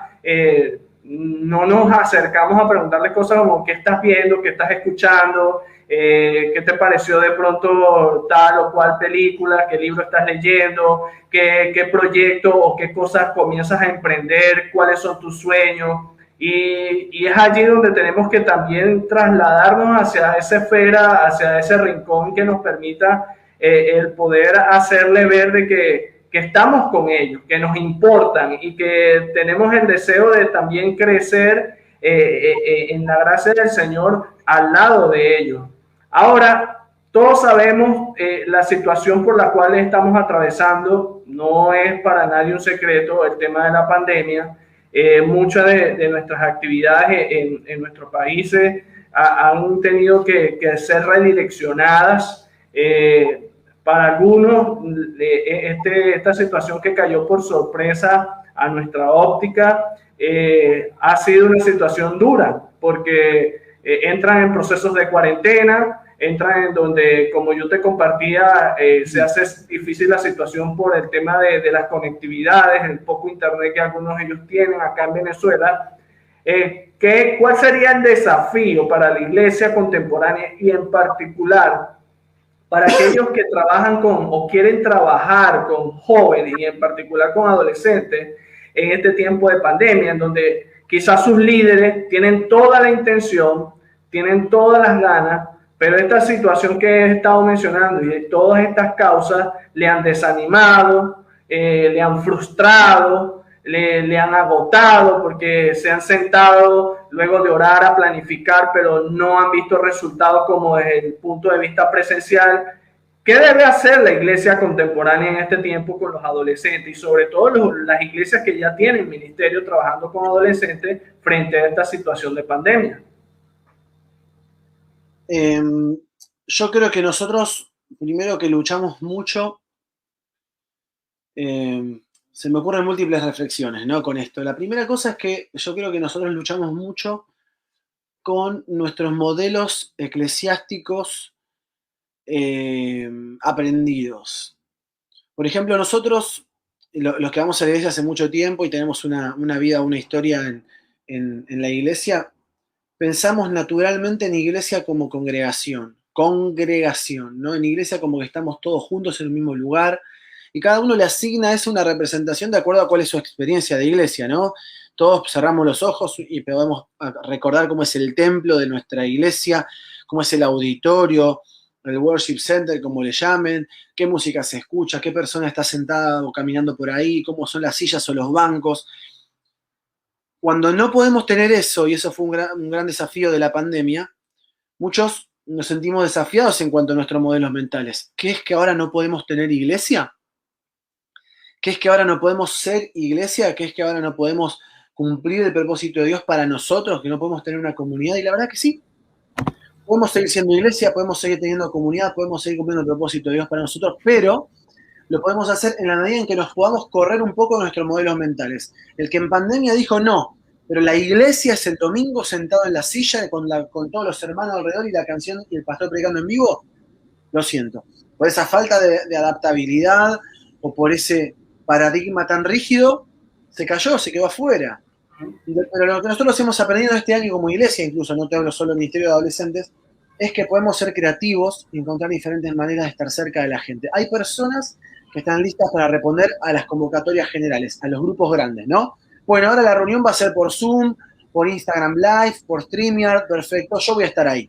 no nos acercamos a preguntarles cosas como qué estás viendo, qué estás escuchando, qué te pareció de pronto tal o cual película, qué libro estás leyendo, qué proyecto o qué cosas comienzas a emprender, cuáles son tus sueños. Y es allí donde tenemos que también trasladarnos hacia esa esfera, hacia ese rincón que nos permita el poder hacerle ver de que estamos con ellos, que nos importan y que tenemos el deseo de también crecer en la gracia del Señor al lado de ellos. Ahora, todos sabemos la situación por la cual estamos atravesando, no es para nadie un secreto el tema de la pandemia. Muchas de nuestras actividades en nuestros países han tenido que ser redireccionadas. Para algunos, esta situación que cayó por sorpresa a nuestra óptica ha sido una situación dura porque entran en procesos de cuarentena, entran en donde, como yo te compartía, se hace difícil la situación por el tema de las conectividades, el poco internet que algunos de ellos tienen acá en Venezuela. ¿Cuál sería el desafío para la iglesia contemporánea y en particular para aquellos que trabajan o quieren trabajar con jóvenes y en particular con adolescentes en este tiempo de pandemia, en donde quizás sus líderes tienen toda la intención, tienen todas las ganas, Pero esta situación que he estado mencionando y todas estas causas le han desanimado, le han frustrado, le han agotado porque se han sentado luego de orar a planificar, pero no han visto resultados como desde el punto de vista presencial. ¿Qué debe hacer la iglesia contemporánea en este tiempo con los adolescentes y sobre todo las iglesias que ya tienen ministerio trabajando con adolescentes frente a esta situación de pandemia? Yo creo que nosotros, primero que luchamos mucho, se me ocurren múltiples reflexiones, ¿no? Con esto. La primera cosa es que yo creo que nosotros luchamos mucho con nuestros modelos eclesiásticos aprendidos. Por ejemplo, nosotros, los que vamos a la iglesia hace mucho tiempo y tenemos una vida, una historia en la iglesia, pensamos naturalmente en iglesia como congregación, ¿no? En iglesia como que estamos todos juntos en el mismo lugar y cada uno le asigna a eso una representación de acuerdo a cuál es su experiencia de iglesia, ¿no? Todos cerramos los ojos y podemos recordar cómo es el templo de nuestra iglesia, cómo es el auditorio, el worship center, como le llamen, qué música se escucha, qué persona está sentada o caminando por ahí, cómo son las sillas o los bancos. Cuando no podemos tener eso, y eso fue un gran desafío de la pandemia, muchos nos sentimos desafiados en cuanto a nuestros modelos mentales. ¿Qué es que ahora no podemos tener iglesia? ¿Qué es que ahora no podemos ser iglesia? ¿Qué es que ahora no podemos cumplir el propósito de Dios para nosotros? ¿Que no podemos tener una comunidad? Y la verdad que sí. Podemos seguir siendo iglesia, podemos seguir teniendo comunidad, podemos seguir cumpliendo el propósito de Dios para nosotros, pero lo podemos hacer en la medida en que nos podamos correr un poco nuestros modelos mentales. El que en pandemia dijo no, pero la iglesia es el domingo sentado en la silla con todos los hermanos alrededor y la canción y el pastor predicando en vivo, lo siento. Por esa falta de adaptabilidad o por ese paradigma tan rígido, se cayó, se quedó afuera. Pero lo que nosotros hemos aprendido este año como iglesia, incluso no te hablo solo del Ministerio de Adolescentes, es que podemos ser creativos y encontrar diferentes maneras de estar cerca de la gente. Hay personas que están listas para responder a las convocatorias generales, a los grupos grandes, ¿no? Bueno, ahora la reunión va a ser por Zoom, por Instagram Live, por StreamYard, perfecto, yo voy a estar ahí.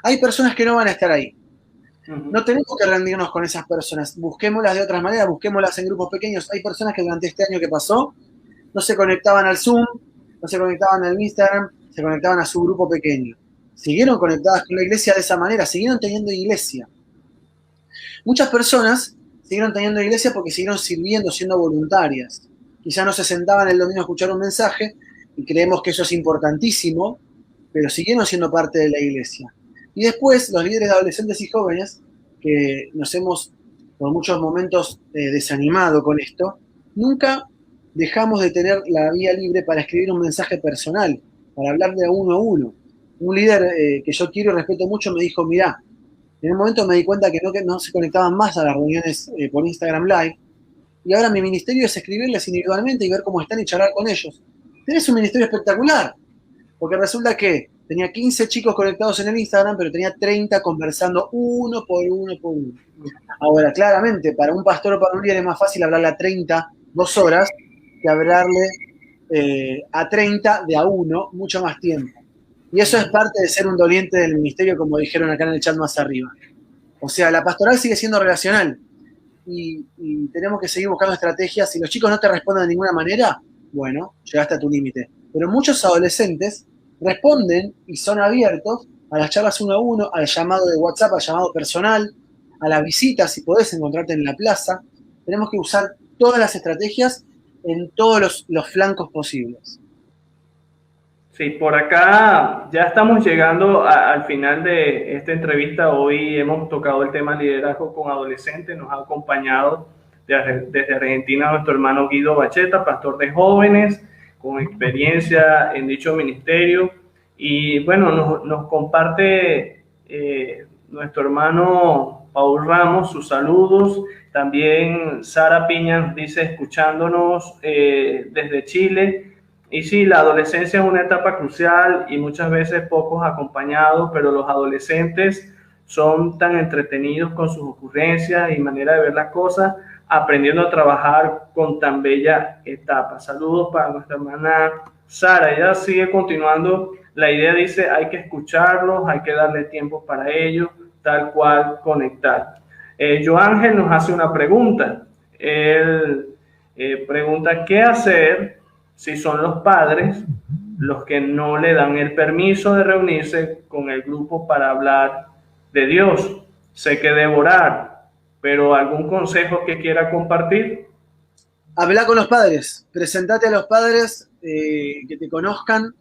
Hay personas que no van a estar ahí. No tenemos que rendirnos con esas personas, busquémoslas de otras maneras, busquémoslas en grupos pequeños. Hay personas que durante este año que pasó no se conectaban al Zoom, no se conectaban al Instagram, se conectaban a su grupo pequeño. Siguieron conectadas con la iglesia de esa manera, siguieron teniendo iglesia. Muchas personas siguieron teniendo iglesia porque siguieron sirviendo, siendo voluntarias. Quizá no se sentaban el domingo a escuchar un mensaje y creemos que eso es importantísimo, pero siguieron siendo parte de la iglesia. Y después los líderes de adolescentes y jóvenes, que nos hemos por muchos momentos desanimado con esto, nunca dejamos de tener la vía libre para escribir un mensaje personal, para hablar de uno a uno. Un líder que yo quiero y respeto mucho me dijo, mirá, en un momento me di cuenta que no se conectaban más a las reuniones por Instagram Live, y ahora mi ministerio es escribirles individualmente y ver cómo están y charlar con ellos. Tenés un ministerio espectacular, porque resulta que tenía 15 chicos conectados en el Instagram, pero tenía 30 conversando uno por uno por uno. Ahora, claramente, para un pastor o para un líder es más fácil hablarle a 30 2 horas que hablarle a 30 de a uno mucho más tiempo. Y eso es parte de ser un doliente del ministerio, como dijeron acá en el chat más arriba. O sea, la pastoral sigue siendo relacional y tenemos que seguir buscando estrategias. Si los chicos no te responden de ninguna manera, bueno, llegaste a tu límite. Pero muchos adolescentes responden y son abiertos a las charlas uno a uno, al llamado de WhatsApp, al llamado personal, a la visita, si podés encontrarte en la plaza. Tenemos que usar todas las estrategias en todos los flancos posibles. Sí, por acá ya estamos llegando al final de esta entrevista. Hoy hemos tocado el tema liderazgo con adolescentes. Nos ha acompañado desde Argentina nuestro hermano Guido Bacheta, pastor de jóvenes, con experiencia en dicho ministerio. Y bueno, nos comparte nuestro hermano Paul Ramos sus saludos. También Sara Piña dice escuchándonos desde Chile. Y sí, la adolescencia es una etapa crucial y muchas veces pocos acompañados, pero los adolescentes son tan entretenidos con sus ocurrencias y manera de ver las cosas, aprendiendo a trabajar con tan bella etapa. Saludos para nuestra hermana Sara, ella sigue continuando, la idea dice, hay que escucharlos, hay que darle tiempo para ellos, tal cual conectar. Joángel nos hace una pregunta. Él pregunta, ¿qué hacer si son los padres los que no le dan el permiso de reunirse con el grupo para hablar de Dios? Sé que debo orar, pero ¿algún consejo que quiera compartir? Habla con los padres, presentate a los padres que te conozcan,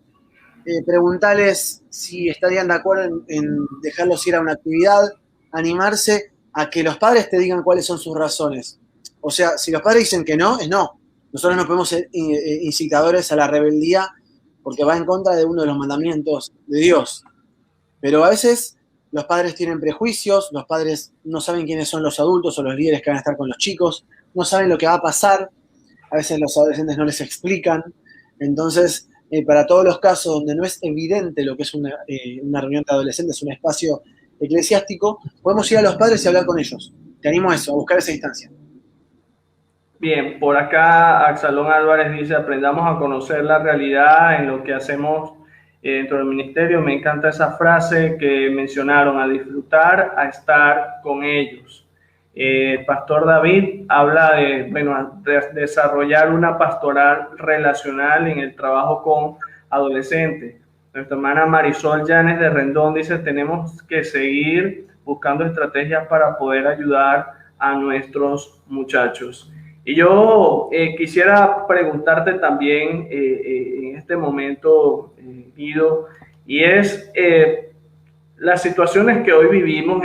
preguntales si estarían de acuerdo en dejarlos ir a una actividad, animarse a que los padres te digan cuáles son sus razones. O sea, si los padres dicen que no, es no. Nosotros no podemos ser incitadores a la rebeldía porque va en contra de uno de los mandamientos de Dios. Pero a veces los padres tienen prejuicios, los padres no saben quiénes son los adultos o los líderes que van a estar con los chicos, no saben lo que va a pasar, a veces los adolescentes no les explican. Entonces, para todos los casos donde no es evidente lo que es una reunión de adolescentes, un espacio eclesiástico, podemos ir a los padres y hablar con ellos. Te animo a eso, a buscar esa instancia. Bien, por acá Axalón Álvarez dice, aprendamos a conocer la realidad en lo que hacemos dentro del ministerio. Me encanta esa frase que mencionaron, a disfrutar, a estar con ellos. Pastor David habla de desarrollar una pastoral relacional en el trabajo con adolescentes. Nuestra hermana Marisol Llanes de Rendón dice, tenemos que seguir buscando estrategias para poder ayudar a nuestros muchachos. Y yo quisiera preguntarte también en este momento, Guido, y es las situaciones que hoy vivimos,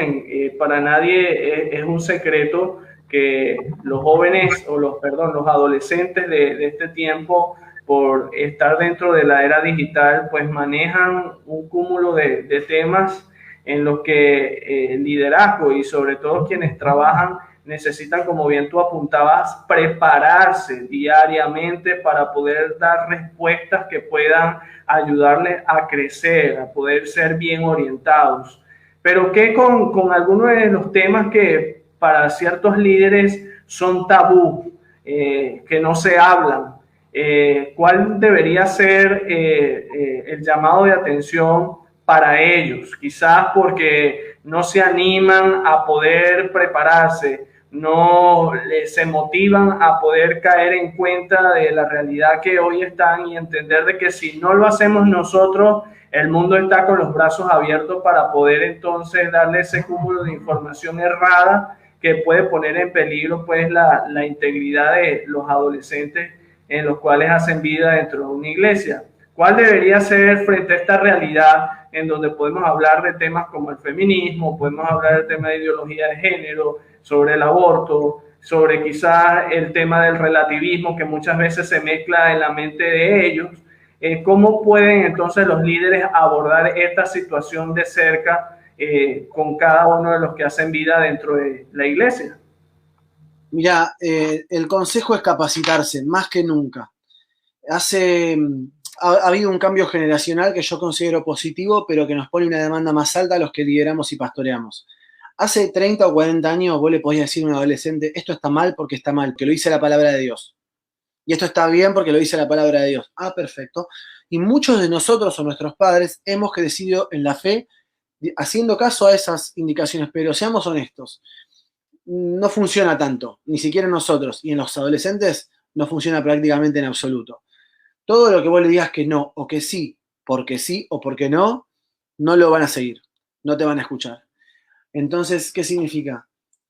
para nadie es un secreto que los jóvenes, los adolescentes de este tiempo, por estar dentro de la era digital, pues manejan un cúmulo de temas en los que el liderazgo y sobre todo quienes trabajan necesitan, como bien tú apuntabas, prepararse diariamente para poder dar respuestas que puedan ayudarles a crecer, a poder ser bien orientados. Pero ¿qué con algunos de los temas que para ciertos líderes son tabú, que no se hablan? ¿Cuál debería ser el llamado de atención para ellos? Quizás porque no se animan a poder prepararse, no se motivan a poder caer en cuenta de la realidad que hoy están y entender de que si no lo hacemos nosotros, el mundo está con los brazos abiertos para poder entonces darle ese cúmulo de información errada que puede poner en peligro pues la integridad de los adolescentes en los cuales hacen vida dentro de una iglesia. ¿Cuál debería ser frente a esta realidad en donde podemos hablar de temas como el feminismo, podemos hablar del tema de ideología de género, sobre el aborto, sobre quizás el tema del relativismo que muchas veces se mezcla en la mente de ellos? ¿Cómo pueden entonces los líderes abordar esta situación de cerca con cada uno de los que hacen vida dentro de la iglesia? Mira, el consejo es capacitarse, más que nunca. Ha habido un cambio generacional que yo considero positivo, pero que nos pone una demanda más alta a los que lideramos y pastoreamos. Hace 30 o 40 años vos le podías decir a un adolescente, esto está mal porque está mal, que lo dice la palabra de Dios. Y esto está bien porque lo dice la palabra de Dios. Ah, perfecto. Y muchos de nosotros o nuestros padres hemos crecido en la fe haciendo caso a esas indicaciones, pero seamos honestos, no funciona tanto, ni siquiera en nosotros. Y en los adolescentes no funciona prácticamente en absoluto. Todo lo que vos le digas que no o que sí o porque no, no lo van a seguir, no te van a escuchar. Entonces, ¿qué significa?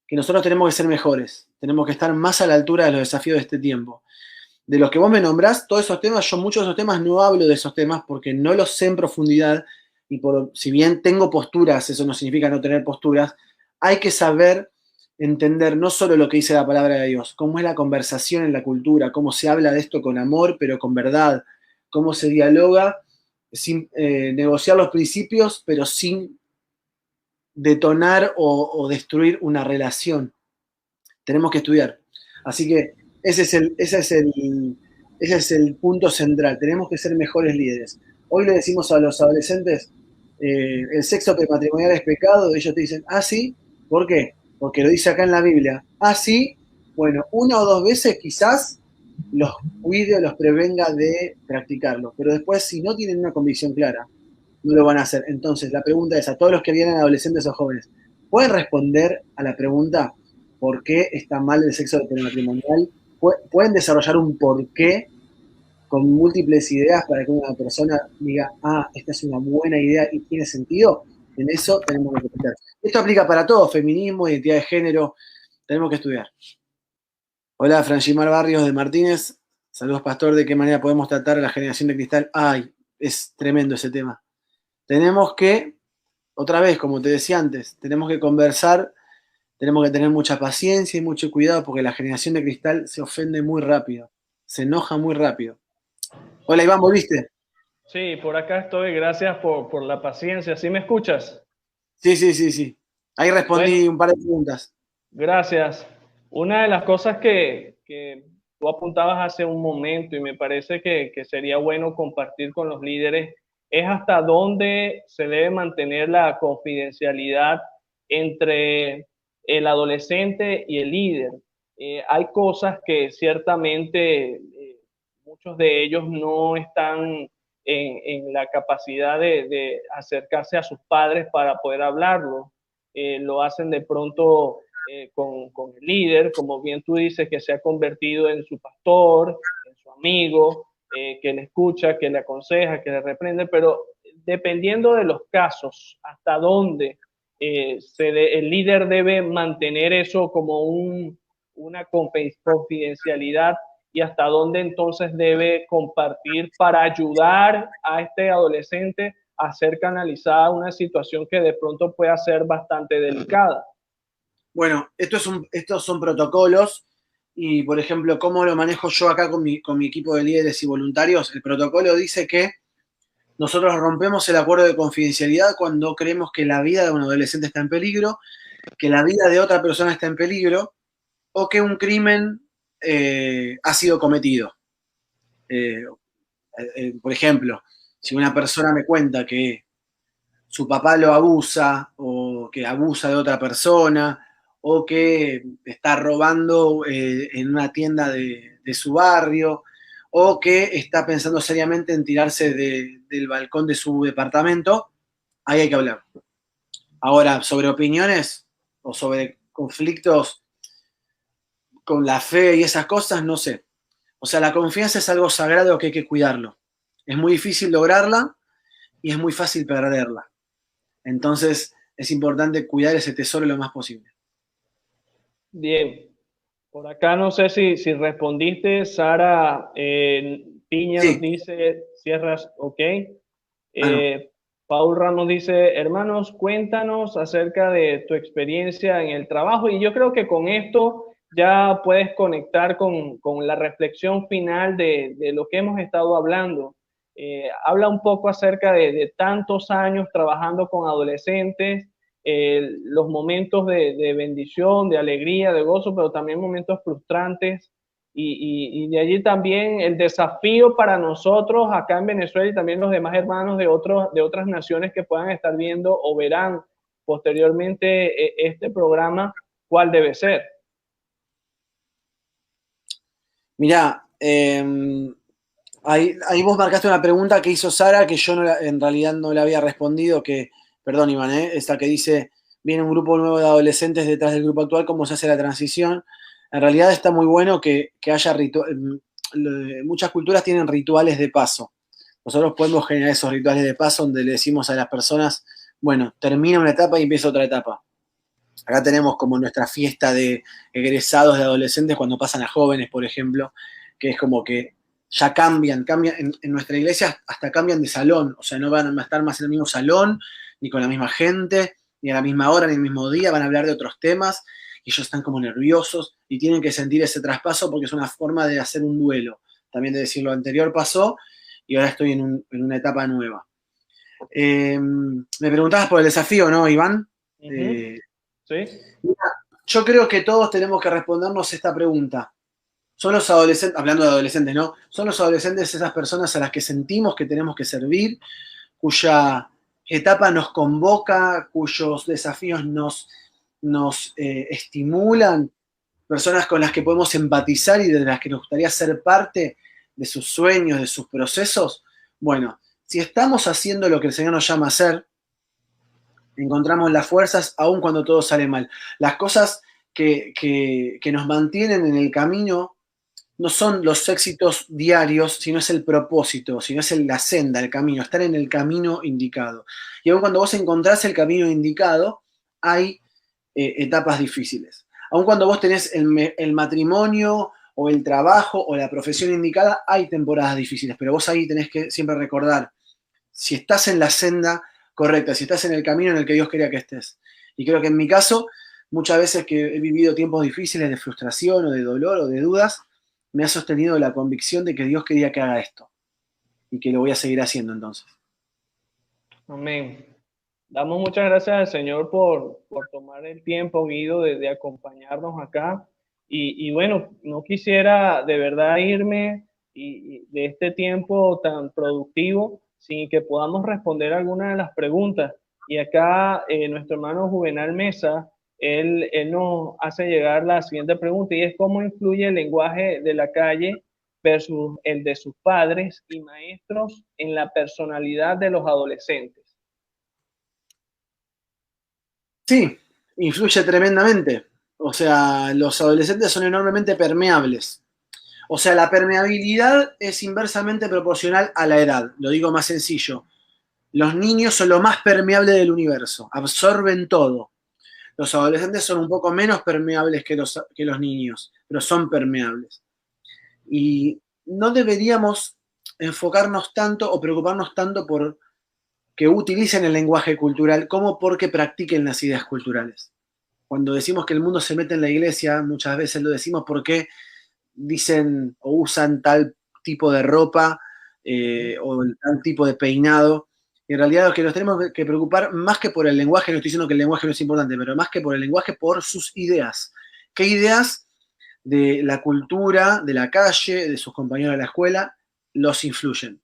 Que nosotros tenemos que ser mejores, tenemos que estar más a la altura de los desafíos de este tiempo. De los que vos me nombrás, todos esos temas, yo muchos de esos temas no hablo de esos temas porque no los sé en profundidad y si bien tengo posturas, eso no significa no tener posturas, hay que saber entender no solo lo que dice la palabra de Dios, cómo es la conversación en la cultura, cómo se habla de esto con amor, pero con verdad, cómo se dialoga sin negociar los principios, pero sin detonar o destruir una relación. Tenemos que estudiar. Así que ese es el punto central. Tenemos que ser mejores líderes. Hoy le decimos a los adolescentes, el sexo prematrimonial es pecado, y ellos te dicen, ah, sí, ¿por qué? Porque lo dice acá en la Biblia. Ah, sí, bueno, una o dos veces quizás los cuide o los prevenga de practicarlo. Pero después, si no tienen una convicción clara, no lo van a hacer. Entonces, la pregunta es a todos los que vienen adolescentes o jóvenes, ¿pueden responder a la pregunta por qué está mal el sexo prematrimonial? ¿Pueden desarrollar un por qué con múltiples ideas para que una persona diga, ah, esta es una buena idea y tiene sentido? En eso tenemos que estudiar. Esto aplica para todo, feminismo, identidad de género, tenemos que estudiar. Hola, Franjimar Barrios de Martínez. Saludos, pastor. ¿De qué manera podemos tratar a la generación de cristal? Ay, es tremendo ese tema. Tenemos que, otra vez, como te decía antes, tenemos que conversar, tenemos que tener mucha paciencia y mucho cuidado porque la generación de cristal se ofende muy rápido, se enoja muy rápido. Hola, Iván, ¿volviste? Sí, por acá estoy. Gracias por la paciencia. ¿Sí me escuchas? Sí, sí, sí, sí. Ahí Bueno, respondí un par de preguntas. gracias. Una de las cosas que tú apuntabas hace un momento y me parece que sería bueno compartir con los líderes es hasta dónde se debe mantener la confidencialidad entre el adolescente y el líder. Hay cosas que ciertamente muchos de ellos no están en la capacidad de acercarse a sus padres para poder hablarlo. Lo hacen de pronto con el líder, como bien tú dices, que se ha convertido en su pastor, en su amigo, que le escucha, que le aconseja, que le reprende, pero dependiendo de los casos, hasta dónde el líder debe mantener eso como una confidencialidad y hasta dónde entonces debe compartir para ayudar a este adolescente a ser canalizada una situación que de pronto pueda ser bastante delicada. Bueno, estos son protocolos y, por ejemplo, ¿cómo lo manejo yo acá con mi equipo de líderes y voluntarios? El protocolo dice que nosotros rompemos el acuerdo de confidencialidad cuando creemos que la vida de un adolescente está en peligro, que la vida de otra persona está en peligro o que un crimen ha sido cometido. Eh, por ejemplo, si una persona me cuenta que su papá lo abusa o que abusa de otra persona o que está robando en una tienda de su barrio o que está pensando seriamente en tirarse del balcón de su departamento, ahí hay que hablar. Ahora, sobre opiniones o sobre conflictos con la fe y esas cosas, no sé. O sea, la confianza es algo sagrado que hay que cuidarlo. Es muy difícil lograrla y es muy fácil perderla. Entonces, es importante cuidar ese tesoro lo más posible. Bien, por acá no sé si respondiste. Sara Piña nos Sí, dice, cierras, ok. ah, no. Paul Ramos dice, hermanos, cuéntanos acerca de tu experiencia en el trabajo. Y yo creo que con esto ya puedes conectar con la reflexión final de lo que hemos estado hablando. Habla un poco acerca de tantos años trabajando con adolescentes, los momentos de bendición, de alegría, de gozo, pero también momentos frustrantes. Y de allí también el desafío para nosotros acá en Venezuela y también los demás hermanos de otras naciones que puedan estar viendo o verán posteriormente este programa, ¿cuál debe ser? Mirá, ahí vos marcaste una pregunta que hizo Sara que yo en realidad no le había respondido, que, perdón Iván, esta que dice, viene un grupo nuevo de adolescentes detrás del grupo actual, ¿cómo se hace la transición? En realidad está muy bueno que haya muchas culturas tienen rituales de paso. Nosotros podemos generar esos rituales de paso donde le decimos a las personas, bueno, termina una etapa y empieza otra etapa. Acá tenemos como nuestra fiesta de egresados de adolescentes cuando pasan a jóvenes, por ejemplo, que es como que ya cambian en nuestra iglesia hasta cambian de salón, o sea, no van a estar más en el mismo salón, ni con la misma gente, ni a la misma hora, ni el mismo día, van a hablar de otros temas, y ellos están como nerviosos y tienen que sentir ese traspaso porque es una forma de hacer un duelo, también de decir lo anterior pasó y ahora estoy en una etapa nueva. Me preguntabas por el desafío, ¿no, Iván? Uh -huh. ¿Sí? Yo creo que todos tenemos que respondernos esta pregunta. Son los adolescentes, hablando de adolescentes, ¿no? Son los adolescentes esas personas a las que sentimos que tenemos que servir, cuya etapa nos convoca, cuyos desafíos nos estimulan. personas con las que podemos empatizar y de las que nos gustaría ser parte de sus sueños, de sus procesos. Bueno, si estamos haciendo lo que el Señor nos llama a hacer, encontramos las fuerzas aun cuando todo sale mal. Las cosas que nos mantienen en el camino no son los éxitos diarios, sino es el propósito, sino es la senda, el camino, estar en el camino indicado. Y aun cuando vos encontrás el camino indicado, hay etapas difíciles. Aun cuando vos tenés el matrimonio o el trabajo o la profesión indicada, hay temporadas difíciles, pero vos ahí tenés que siempre recordar si estás en la senda correcta, si estás en el camino en el que Dios quería que estés. Y creo que en mi caso, muchas veces que he vivido tiempos difíciles de frustración o de dolor o de dudas, me ha sostenido la convicción de que Dios quería que haga esto y que lo voy a seguir haciendo entonces. Amén. Damos muchas gracias al Señor por tomar el tiempo, Guido, de acompañarnos acá. Y bueno, no quisiera de verdad irme y de este tiempo tan productivo sin que podamos responder algunas de las preguntas. Y acá nuestro hermano Juvenal Mesa, él nos hace llegar la siguiente pregunta y es ¿cómo influye el lenguaje de la calle versus el de sus padres y maestros en la personalidad de los adolescentes? Sí, influye tremendamente. O sea, los adolescentes son enormemente permeables. O sea, la permeabilidad es inversamente proporcional a la edad. Lo digo más sencillo. Los niños son lo más permeable del universo, absorben todo. Los adolescentes son un poco menos permeables que los niños, pero son permeables. Y no deberíamos enfocarnos tanto o preocuparnos tanto por que utilicen el lenguaje cultural como porque practiquen las ideas culturales. Cuando decimos que el mundo se mete en la iglesia, muchas veces lo decimos porque dicen o usan tal tipo de ropa o tal tipo de peinado. En realidad lo que nos tenemos que preocupar más que por el lenguaje, no estoy diciendo que el lenguaje no es importante, pero más que por el lenguaje, por sus ideas. ¿Qué ideas de la cultura, de la calle, de sus compañeros de la escuela los influyen?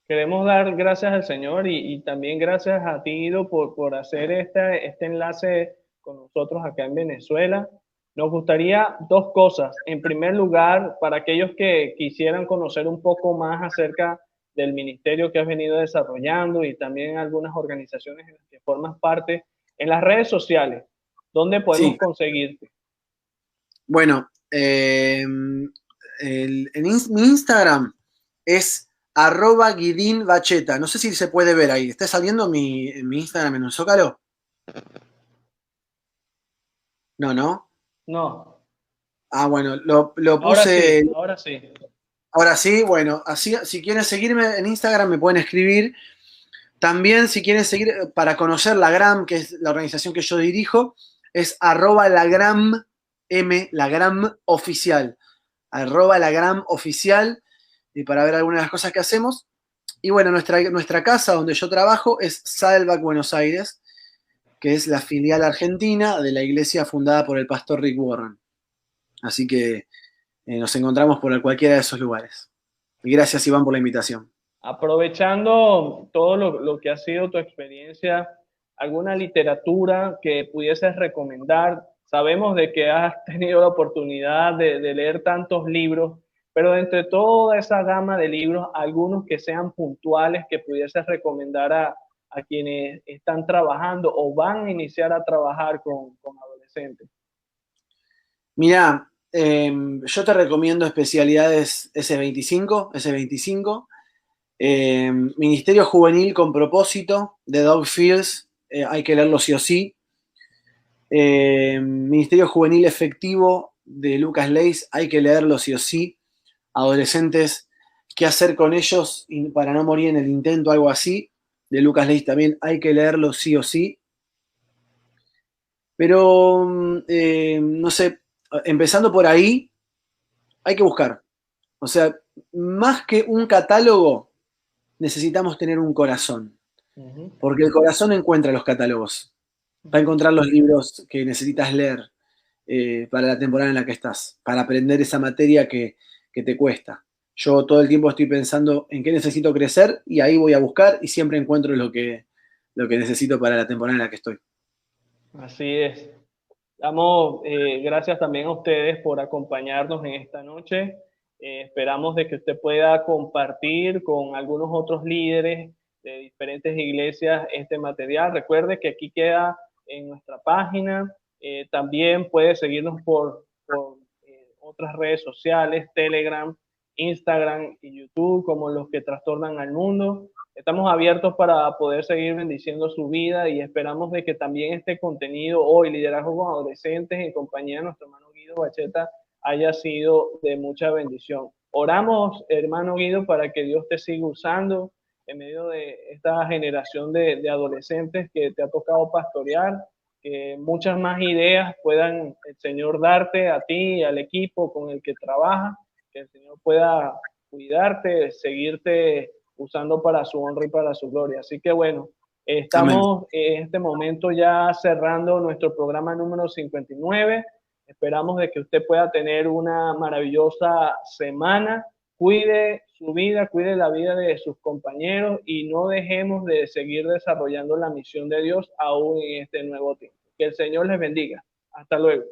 Queremos dar gracias al Señor y también gracias a ti, Guido, por hacer este enlace con nosotros acá en Venezuela. Nos gustaría dos cosas. En primer lugar, para aquellos que quisieran conocer un poco más acerca del ministerio que has venido desarrollando y también algunas organizaciones en las que formas parte, en las redes sociales, ¿dónde podemos Sí, conseguirte? bueno, mi Instagram es @guidinbacheta. No sé si se puede ver ahí. ¿Está saliendo mi Instagram en el Zócalo? No, ¿no? No, Ah, bueno, lo ahora puse. sí, ahora sí. Ahora sí, bueno, así, si quieren seguirme en Instagram me pueden escribir. También si quieren seguir, para conocer la GRAM, que es la organización que yo dirijo, es @lagram, lagram oficial. @lagram oficial, y para ver algunas de las cosas que hacemos. Y bueno, nuestra casa donde yo trabajo es Saddleback Buenos Aires, que es la filial argentina de la iglesia fundada por el pastor Rick Warren. Así que nos encontramos por cualquiera de esos lugares. Y gracias, Iván, por la invitación. Aprovechando todo lo que ha sido tu experiencia, ¿alguna literatura que pudieses recomendar? Sabemos de que has tenido la oportunidad de leer tantos libros, pero de entre toda esa gama de libros, algunos que sean puntuales que pudieses recomendar a quienes están trabajando o van a iniciar a trabajar con adolescentes. Mirá, yo te recomiendo especialidades S25, Ministerio Juvenil con Propósito, de Doug Fields, hay que leerlo sí o sí. Ministerio Juvenil Efectivo, de Lucas Leis, hay que leerlo sí o sí. Adolescentes, ¿qué hacer con ellos para no morir en el intento? Algo así, de Lucas Leis también, hay que leerlo sí o sí. Pero, no sé, empezando por ahí, hay que buscar. O sea, más que un catálogo, necesitamos tener un corazón. Ujú. Porque el corazón encuentra los catálogos. Va a encontrar los libros que necesitas leer para la temporada en la que estás, para aprender esa materia que te cuesta. Yo todo el tiempo estoy pensando en qué necesito crecer y ahí voy a buscar y siempre encuentro lo que necesito para la temporada en la que estoy. Así es. Damos gracias también a ustedes por acompañarnos en esta noche. Esperamos de que usted pueda compartir con algunos otros líderes de diferentes iglesias este material. Recuerde que aquí queda en nuestra página. También puede seguirnos por otras redes sociales, Telegram, Instagram y YouTube, como Los que Trastornan al Mundo. Estamos abiertos para poder seguir bendiciendo su vida y esperamos de que también este contenido hoy, Liderazgo con Adolescentes, en compañía de nuestro hermano Guido Bacheta, haya sido de mucha bendición. Oramos, hermano Guido, para que Dios te siga usando en medio de esta generación de adolescentes que te ha tocado pastorear, que muchas más ideas puedan el Señor darte a ti y al equipo con el que trabaja, que el Señor pueda cuidarte, seguirte usando para su honra y para su gloria. Así que bueno, estamos en este momento ya cerrando nuestro programa número 59. Esperamos de que usted pueda tener una maravillosa semana. Cuide su vida, cuide la vida de sus compañeros y no dejemos de seguir desarrollando la misión de Dios aún en este nuevo tiempo. Que el Señor les bendiga. Hasta luego.